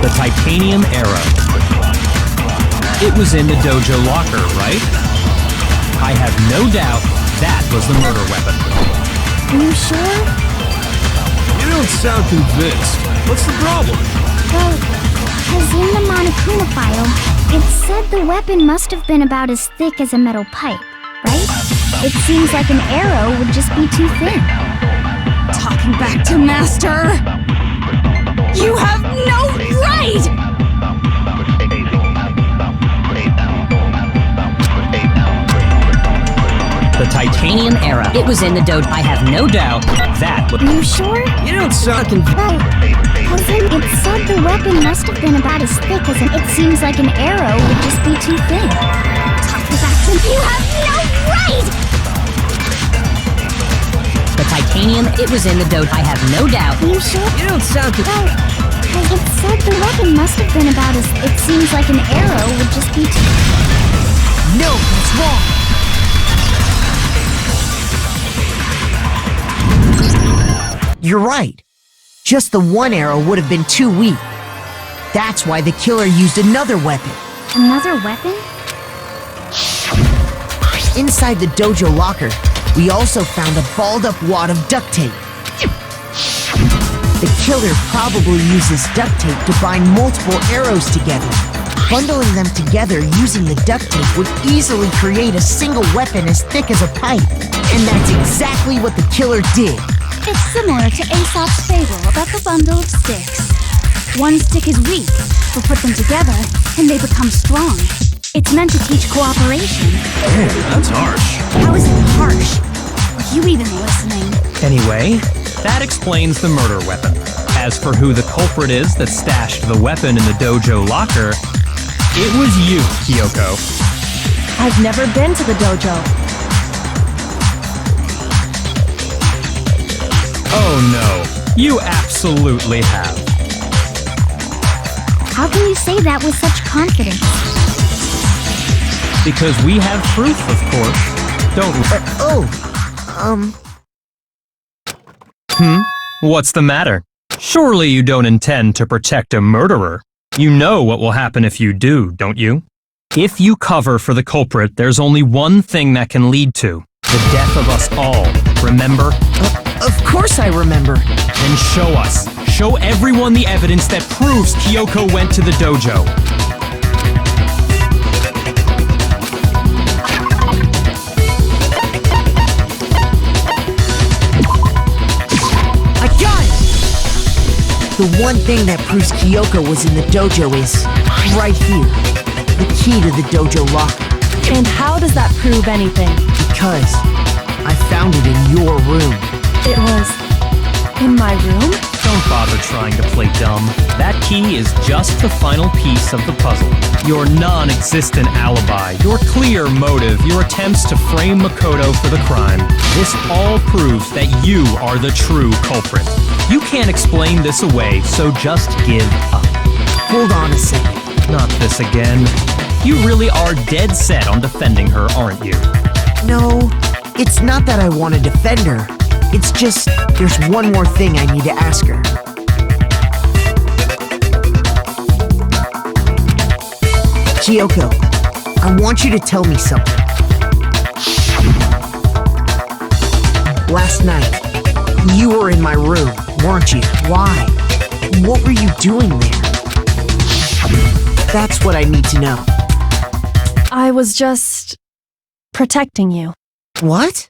The titanium arrow. It was in the dojo locker, right? I have no doubt that was the murder weapon. Are you sure? You don't sound convinced. What's the problem? Well, because in the Monokuma file, it said the weapon must have been about as thick as a metal pipe, right? It seems like an arrow would just be too thin. Talk Welcome back to Master! You have no right! The Titanium Era. It was in the dojo. I have no doubt that would... Are you sure? You don't sound Well, cousin, it said the weapon must have been about as thick as it seems like an arrow would just be too thin. Talk back to you have no right! The Titanium, it was in the dojo. I have no doubt. Are you sure? You don't sound Well, it said the weapon must have been about as it seems like an arrow would just be too... No, that's wrong. You're right. Just the one arrow would have been too weak. That's why the killer used another weapon. Another weapon? Inside the dojo locker, we also found a balled-up wad of duct tape. The killer probably used this duct tape to bind multiple arrows together. Bundling them together using the duct tape would easily create a single weapon as thick as a pipe. And that's exactly what the killer did. It's similar to Aesop's fable about the bundle of sticks. One stick is weak, but put them together, and they become strong. It's meant to teach cooperation. Man, that's harsh. How is it harsh? Are you even listening? Anyway, that explains the murder weapon. As for who the culprit is that stashed the weapon in the dojo locker, it was you, Kyoko. I've never been to the dojo. Oh no, you absolutely have. How can you say that with such confidence? Because we have proof, of course. Don't we? What's the matter? Surely you don't intend to protect a murderer. You know what will happen if you do, don't you? If you cover for the culprit, there's only one thing that can lead to the death of us all. Remember? Of course I remember. Then show us. Show everyone the evidence that proves Kyoko went to the dojo. I got it! The one thing that proves Kyoko was in the dojo is right here. The key to the dojo locker. And how does that prove anything? Because I found it in your room. It was in my room? Don't bother trying to play dumb. That key is just the final piece of the puzzle. Your non-existent alibi, your clear motive, your attempts to frame Makoto for the crime. This all proves that you are the true culprit. You can't explain this away, so just give up. Hold on a second. Not this again. You really are dead set on defending her, aren't you? No, it's not that I want to defend her. It's just, there's one more thing I need to ask her. Kyoko, I want you to tell me something. Last night, you were in my room, weren't you? Why? What were you doing there? That's what I need to know. I was just protecting you. What?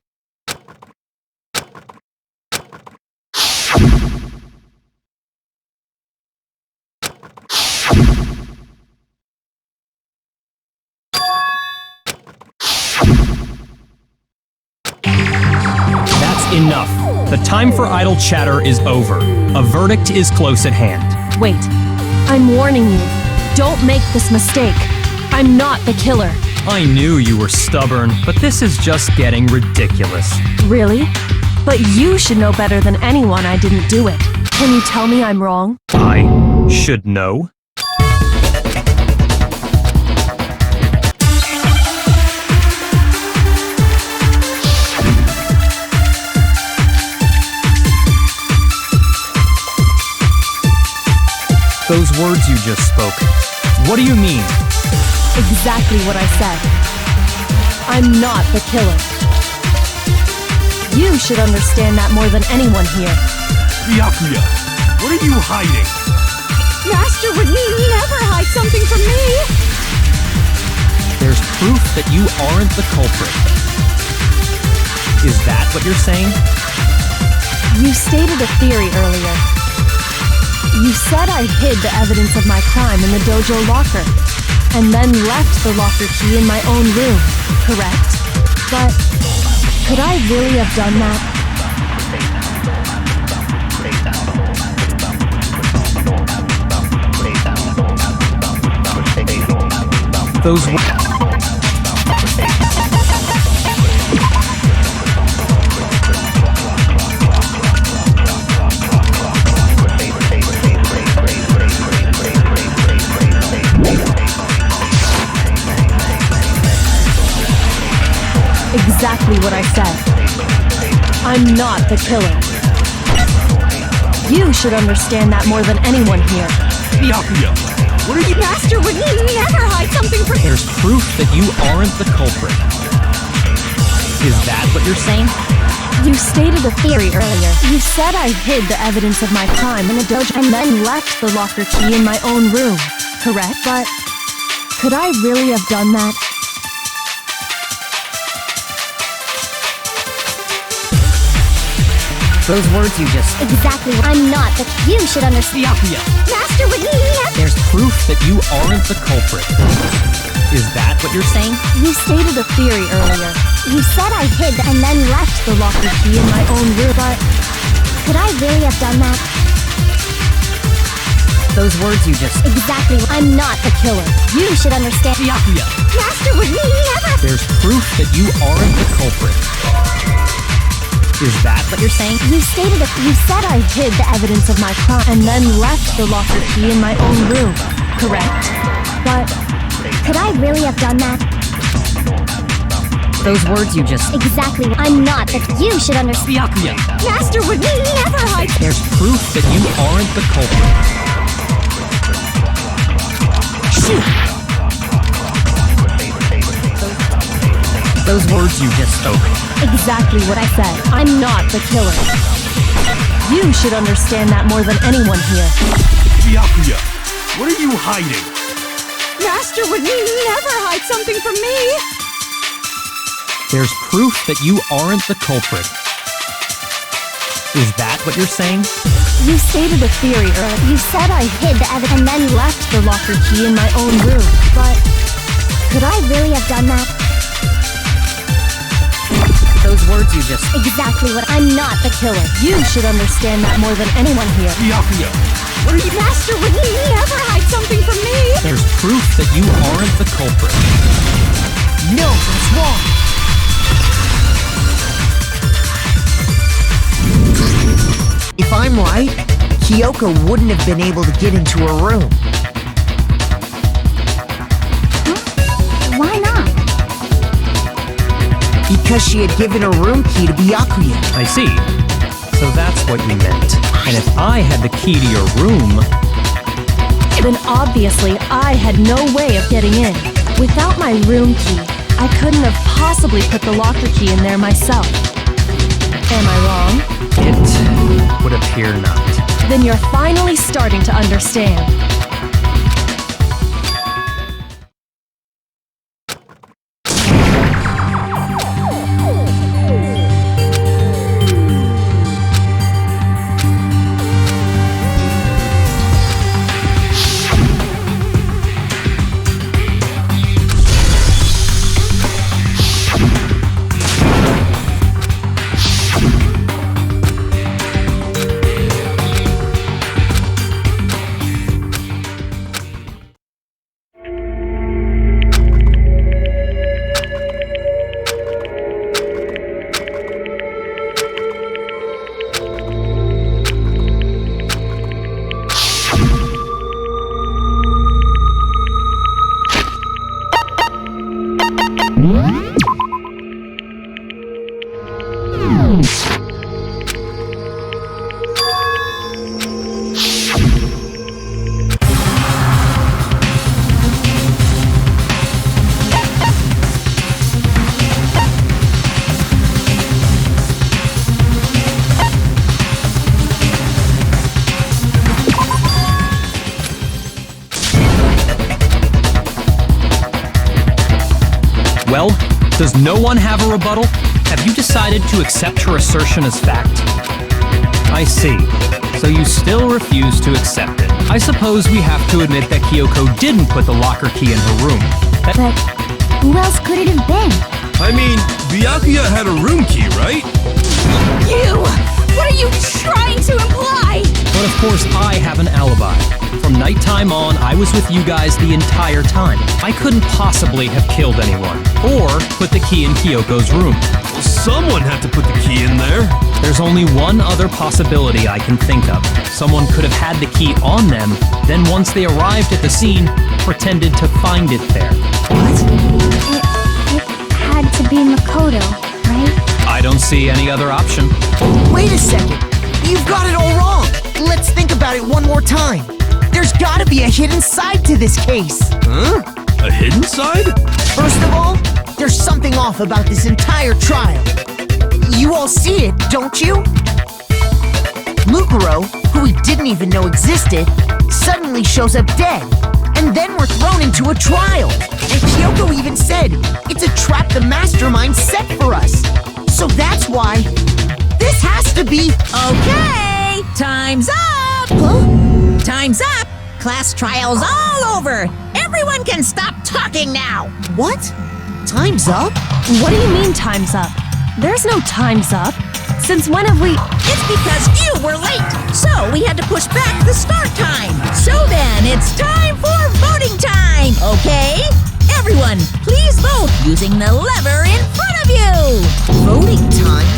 That's enough. The time for idle chatter is over. A verdict is close at hand. Wait, I'm warning you. Don't make this mistake. I'm not the killer. I knew you were stubborn, but this is just getting ridiculous. Really? But you should know better than anyone I didn't do it. Can you tell me I'm wrong? I should know? Those words you just spoke, what do you mean? Exactly what I said. I'm not the killer. You should understand that more than anyone here. Byakuya, what are you hiding? Master would never hide something from me! There's proof that you aren't the culprit. Is that what you're saying? You stated a theory earlier. You said I hid the evidence of my crime in the dojo locker, and then left the locker key in my own room, correct? But could I really have done that? Those were... Exactly what I said. I'm not the killer. You should understand that more than anyone here. Byakuya, what are you... Master would never hide something from... There's proof that you aren't the culprit. Is that what you're saying? You stated a theory earlier. You said I hid the evidence of my crime in the dojo and then left the locker key in my own room, correct? But could I really have done that? Those words you just... Exactly. I'm not, but you should understand. Byakuya, Master would never... there's proof that you aren't the culprit. Is that what you're saying? You stated a theory earlier. You said I hid and then left The locker key in my own room, but Could I really have done that? Those words you just... Exactly. I'm not the killer. You should understand. Byakuya, Master would never... there's proof that you aren't the culprit. Is that what you're saying? you stated that you said I hid the evidence of my crime and then left the locker key in my own room, correct? But Could I really have done that? Those words you just... Exactly. I'm not, but you should understand. Byakuya, Master would never hide... there's proof that you aren't the culprit. Shoot! Those words you just spoke. Exactly what I said. I'm not the killer. You should understand that more than anyone here. Byakuya, what are you hiding? Master would never hide something from me. There's proof that you aren't the culprit. Is that what you're saying? You stated a theory earlier. You said I hid the evidence And then left the locker key in my own room. But Could I really have done that? Those words you just... Exactly what... I'm not the killer. you should understand that more than anyone here. Byakuya, what are you... Master would never hide something from me. There's proof that you aren't the culprit. No, that's wrong. If I'm right, Kyoko wouldn't have been able to get into her room. Why not? Because she had given her room key to Byakuya. I see. So that's what you meant. And if I had the key to your room... Then obviously I had no way of getting in. Without my room key, I couldn't have possibly put the locker key in there myself. Am I wrong? It would appear not. Then you're finally starting to understand. Well, does no one have a rebuttal? Have you decided to accept her assertion as fact? I see. So you still refuse to accept it. I suppose we have to admit that Kyoko didn't put the locker key in her room. But who else could it have been? I mean, Byakuya had a room key, right? You! What are you trying to imply? But of course, I have an alibi. From nighttime on, I was with you guys the entire time. I couldn't possibly have killed anyone, or put the key in Kyoko's room. Well, someone had to put the key in there. There's only one other possibility I can think of. Someone could have had the key on them, then once they arrived at the scene, pretended to find it there. It had to be Makoto, right? I don't see any other option. Wait a second. You've got it all wrong. Let's think about it one more time. There's gotta be a hidden side to this case. Huh? A hidden side? First of all, there's something off about this entire trial. You all see it, don't you? Mukuro, who we didn't even know existed, suddenly shows up dead. And then we're thrown into a trial. And Kyoko even said, it's a trap the mastermind set for us. So that's why this has to be... Okay, time's up! Huh? Time's up! Class trial's all over! Everyone can stop talking now! What? Time's up? What do you mean time's up? There's no time's up. Since when have we... It's because you were late, so we had to push back the start time. So then, it's time for voting time, okay? Everyone, please vote using the lever in front of you! Voting time?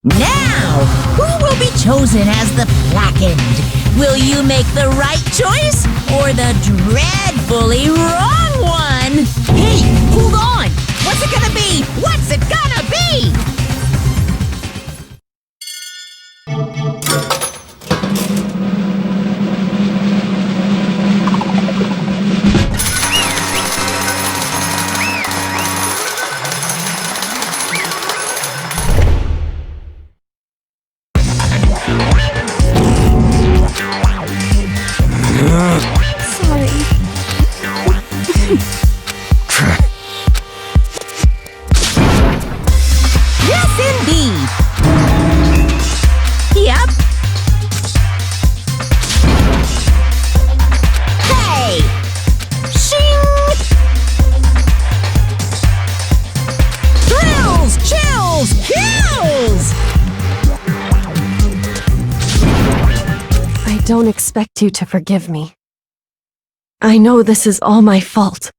Now, who will be chosen as the blackened? Will you make the right choice or the dreadfully wrong one? Hey, hold on! What's it gonna be? What's it gonna be? Sorry. Yes, indeed. Yep. Hey! Shing! Thrills, chills, kills! I don't expect you to forgive me. I know this is all my fault.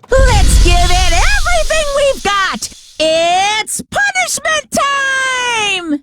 Let's give it everything we've got! It's punishment time!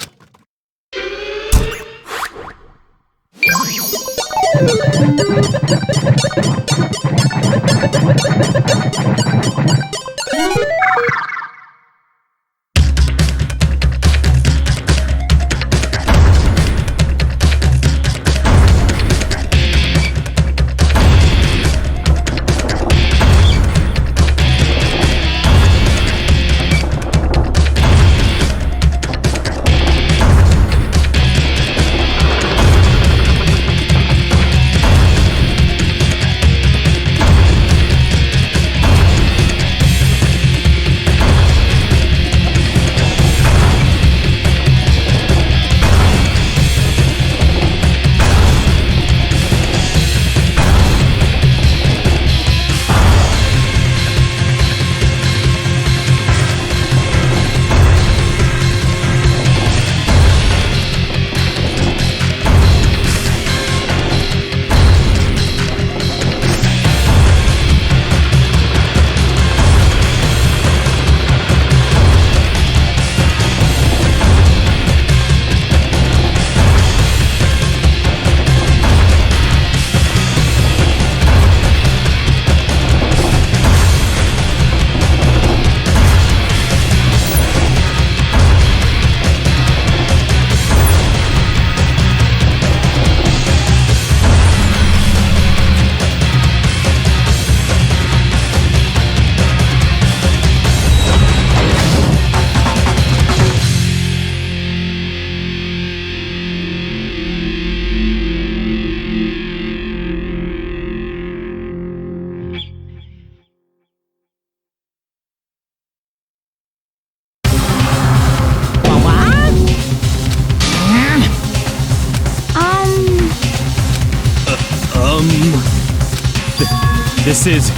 This is...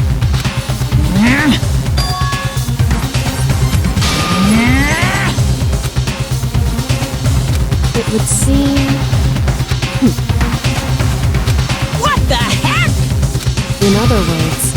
It would seem... What the heck? In other words...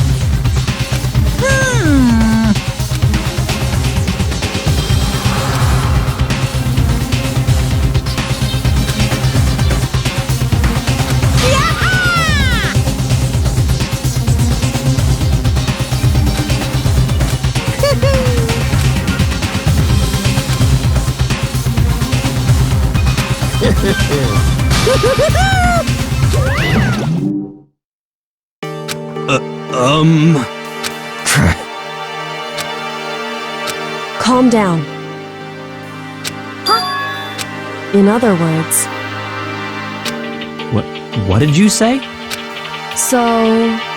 Calm down. In other words... What did you say? So...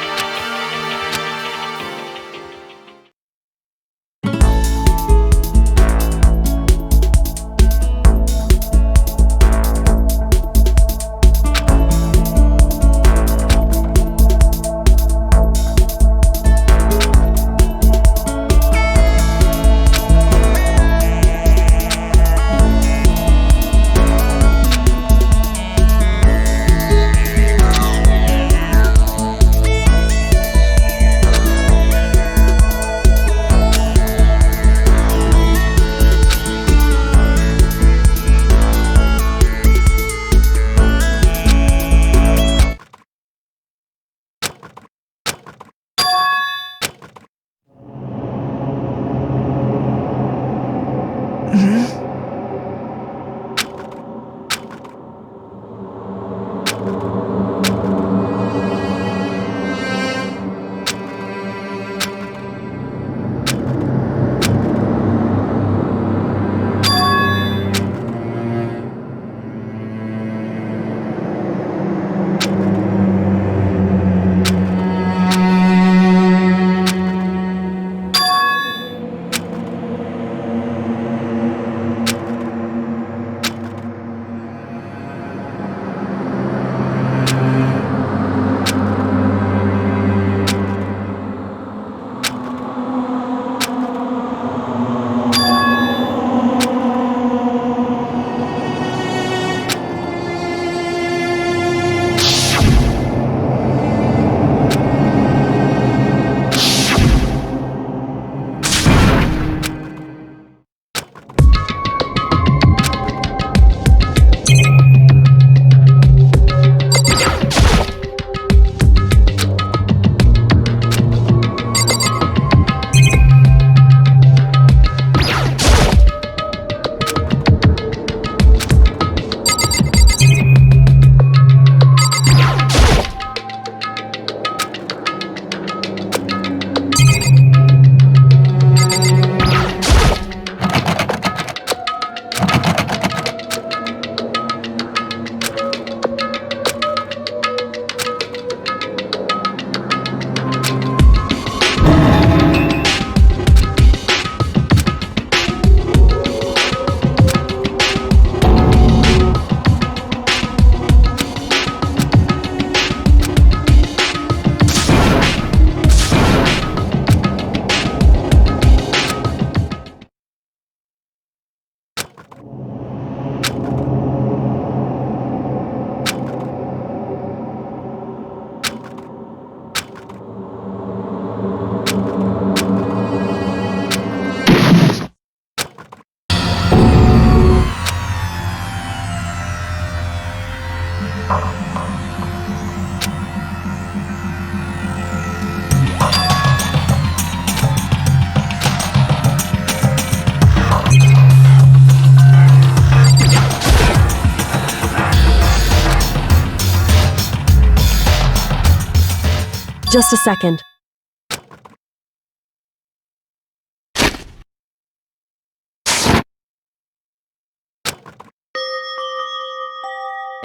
Just a second.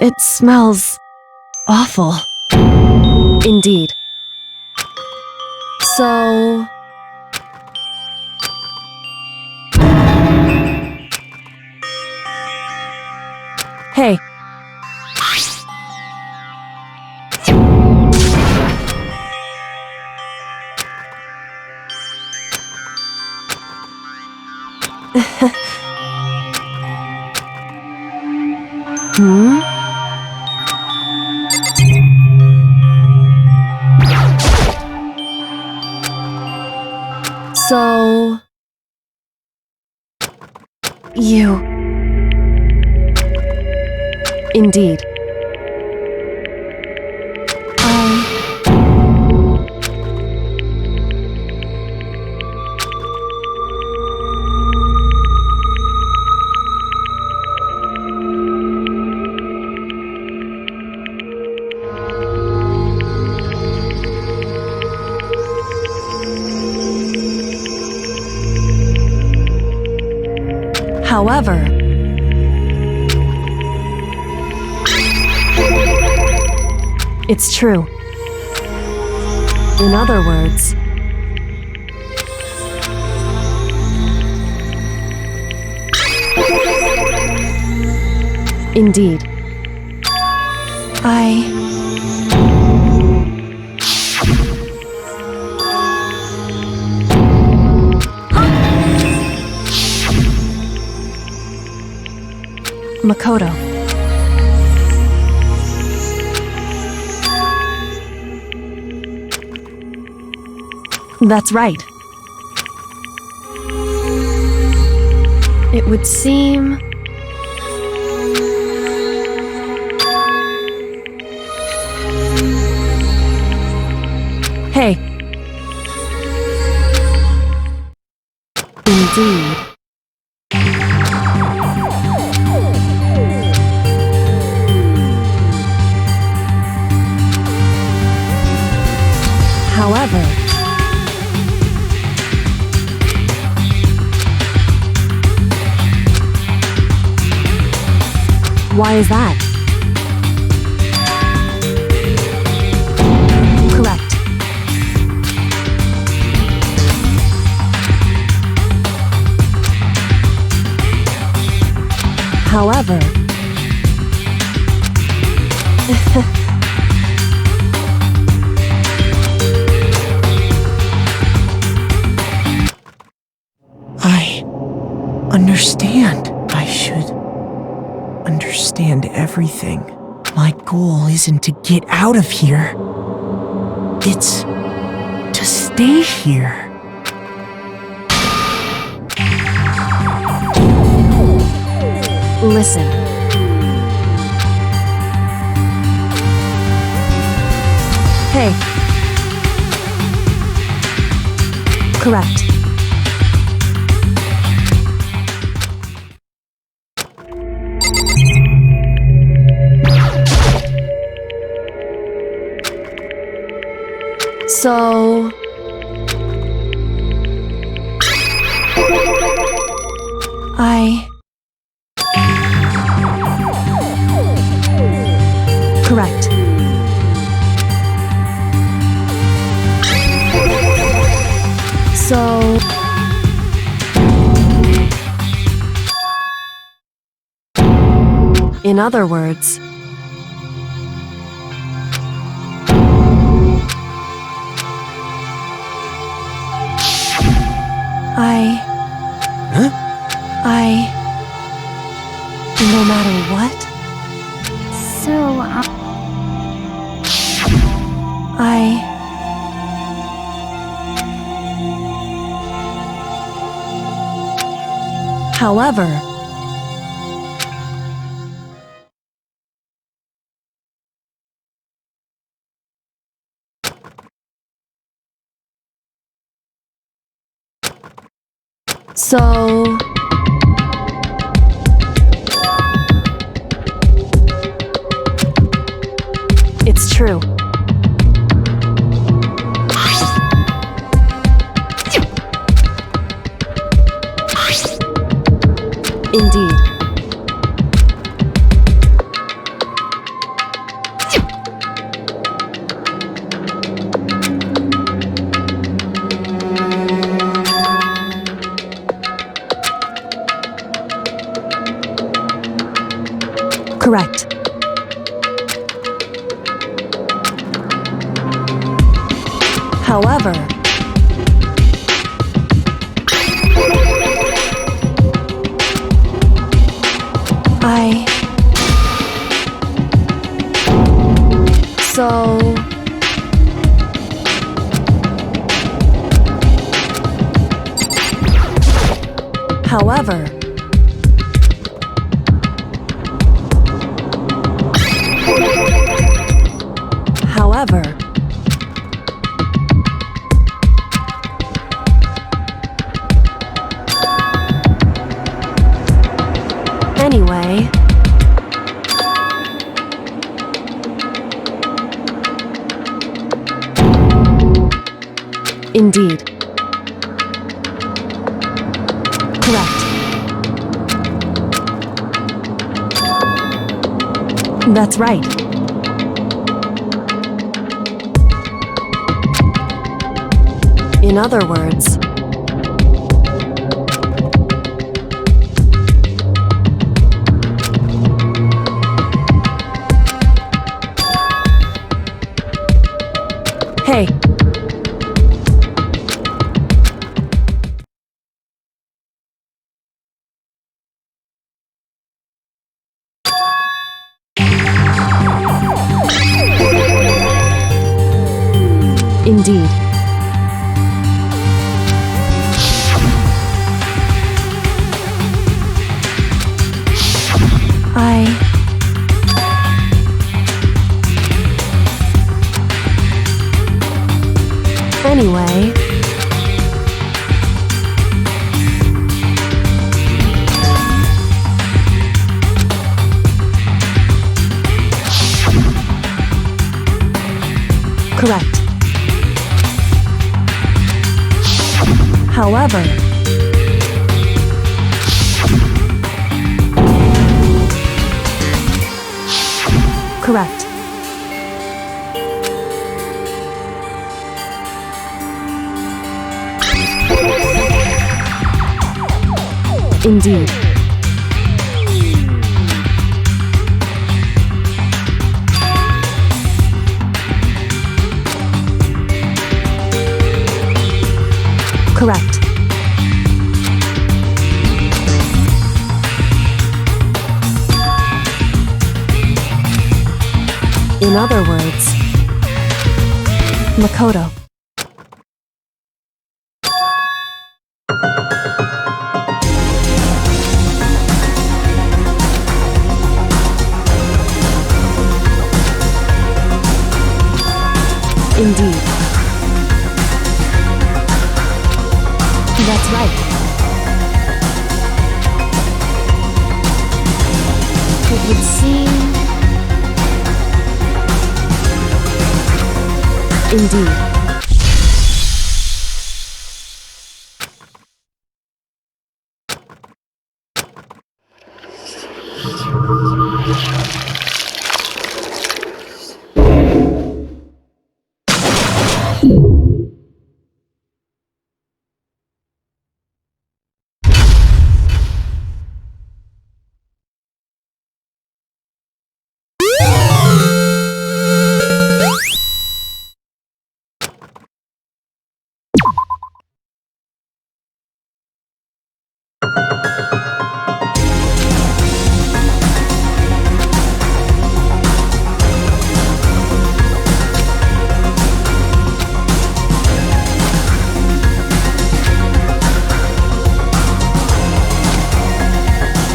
It smells awful. Indeed. So... Hey. So... You... Indeed. However, it's true. In other words, indeed. Makoto. That's right. It would seem... Hey. Indeed. However, why is that? Correct. However, I understand. I should understand everything. My goal isn't to get out of here. It's to stay here. listen. Hey. Correct. So... Correct. So... In other words... No matter what? So, However... So... It's true. Indeed. Correct. However... However, anyway, indeed. Correct. That's right. In other words, hey. Indeed. Anyway, correct. However, correct. Indeed. Correct. In other words, Makoto. Indeed. That's right. It would seem... Indeed.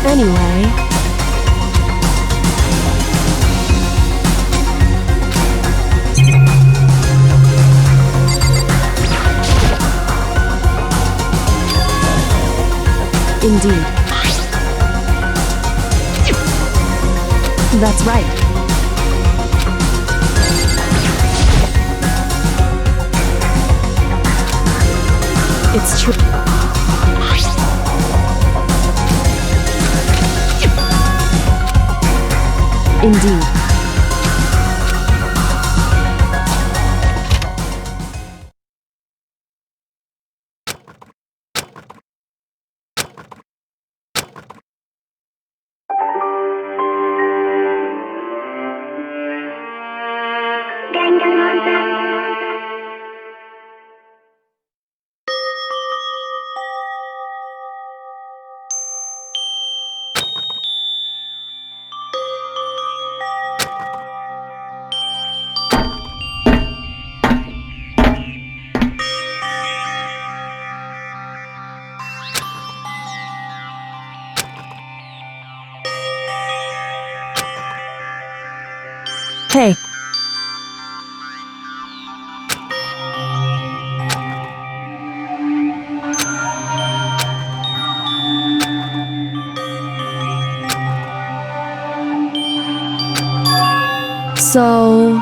Anyway, indeed. That's right. It's true. Indeed. Hey. So...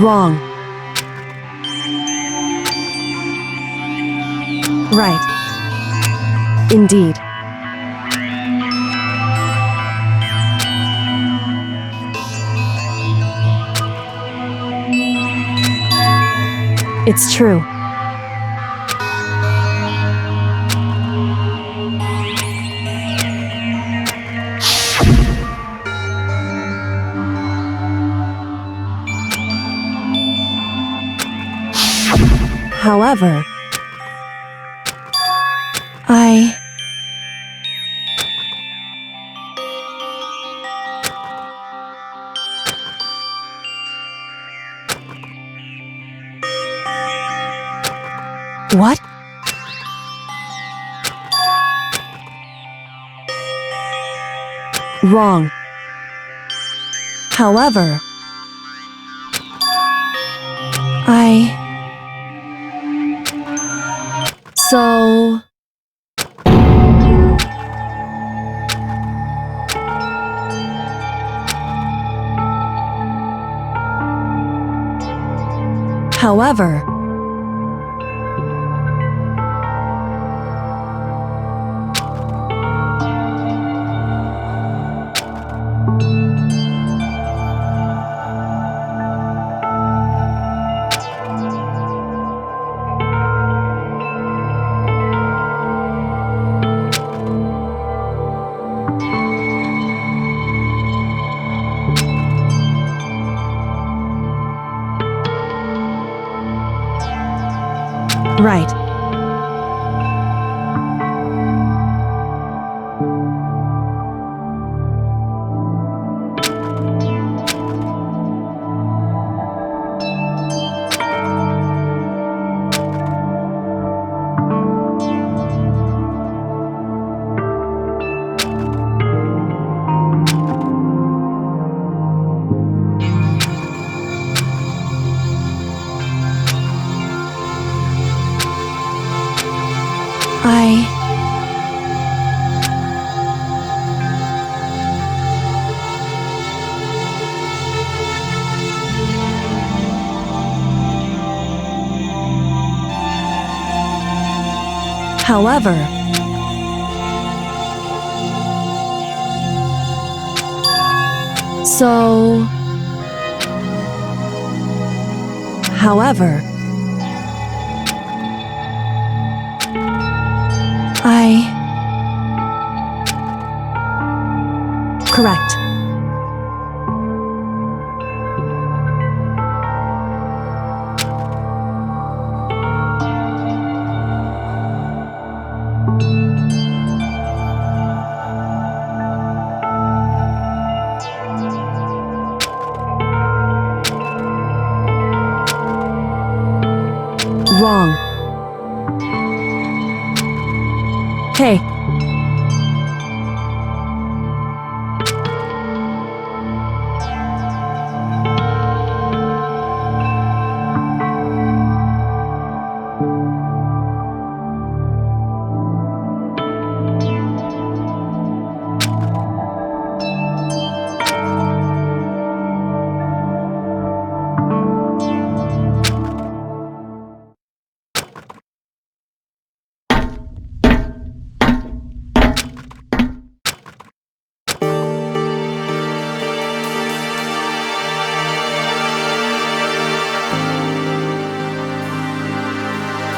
Wrong. Right. Indeed. It's true. However, What? Wrong. However, So... However... Right. However... So... However... Correct. Wrong. Hey.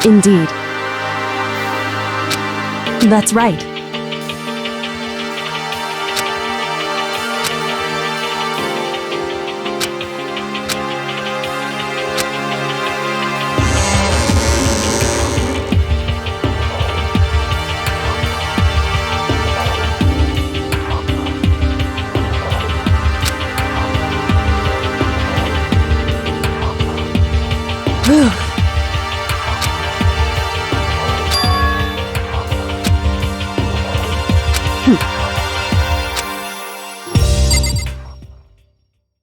Indeed. That's right. Whew.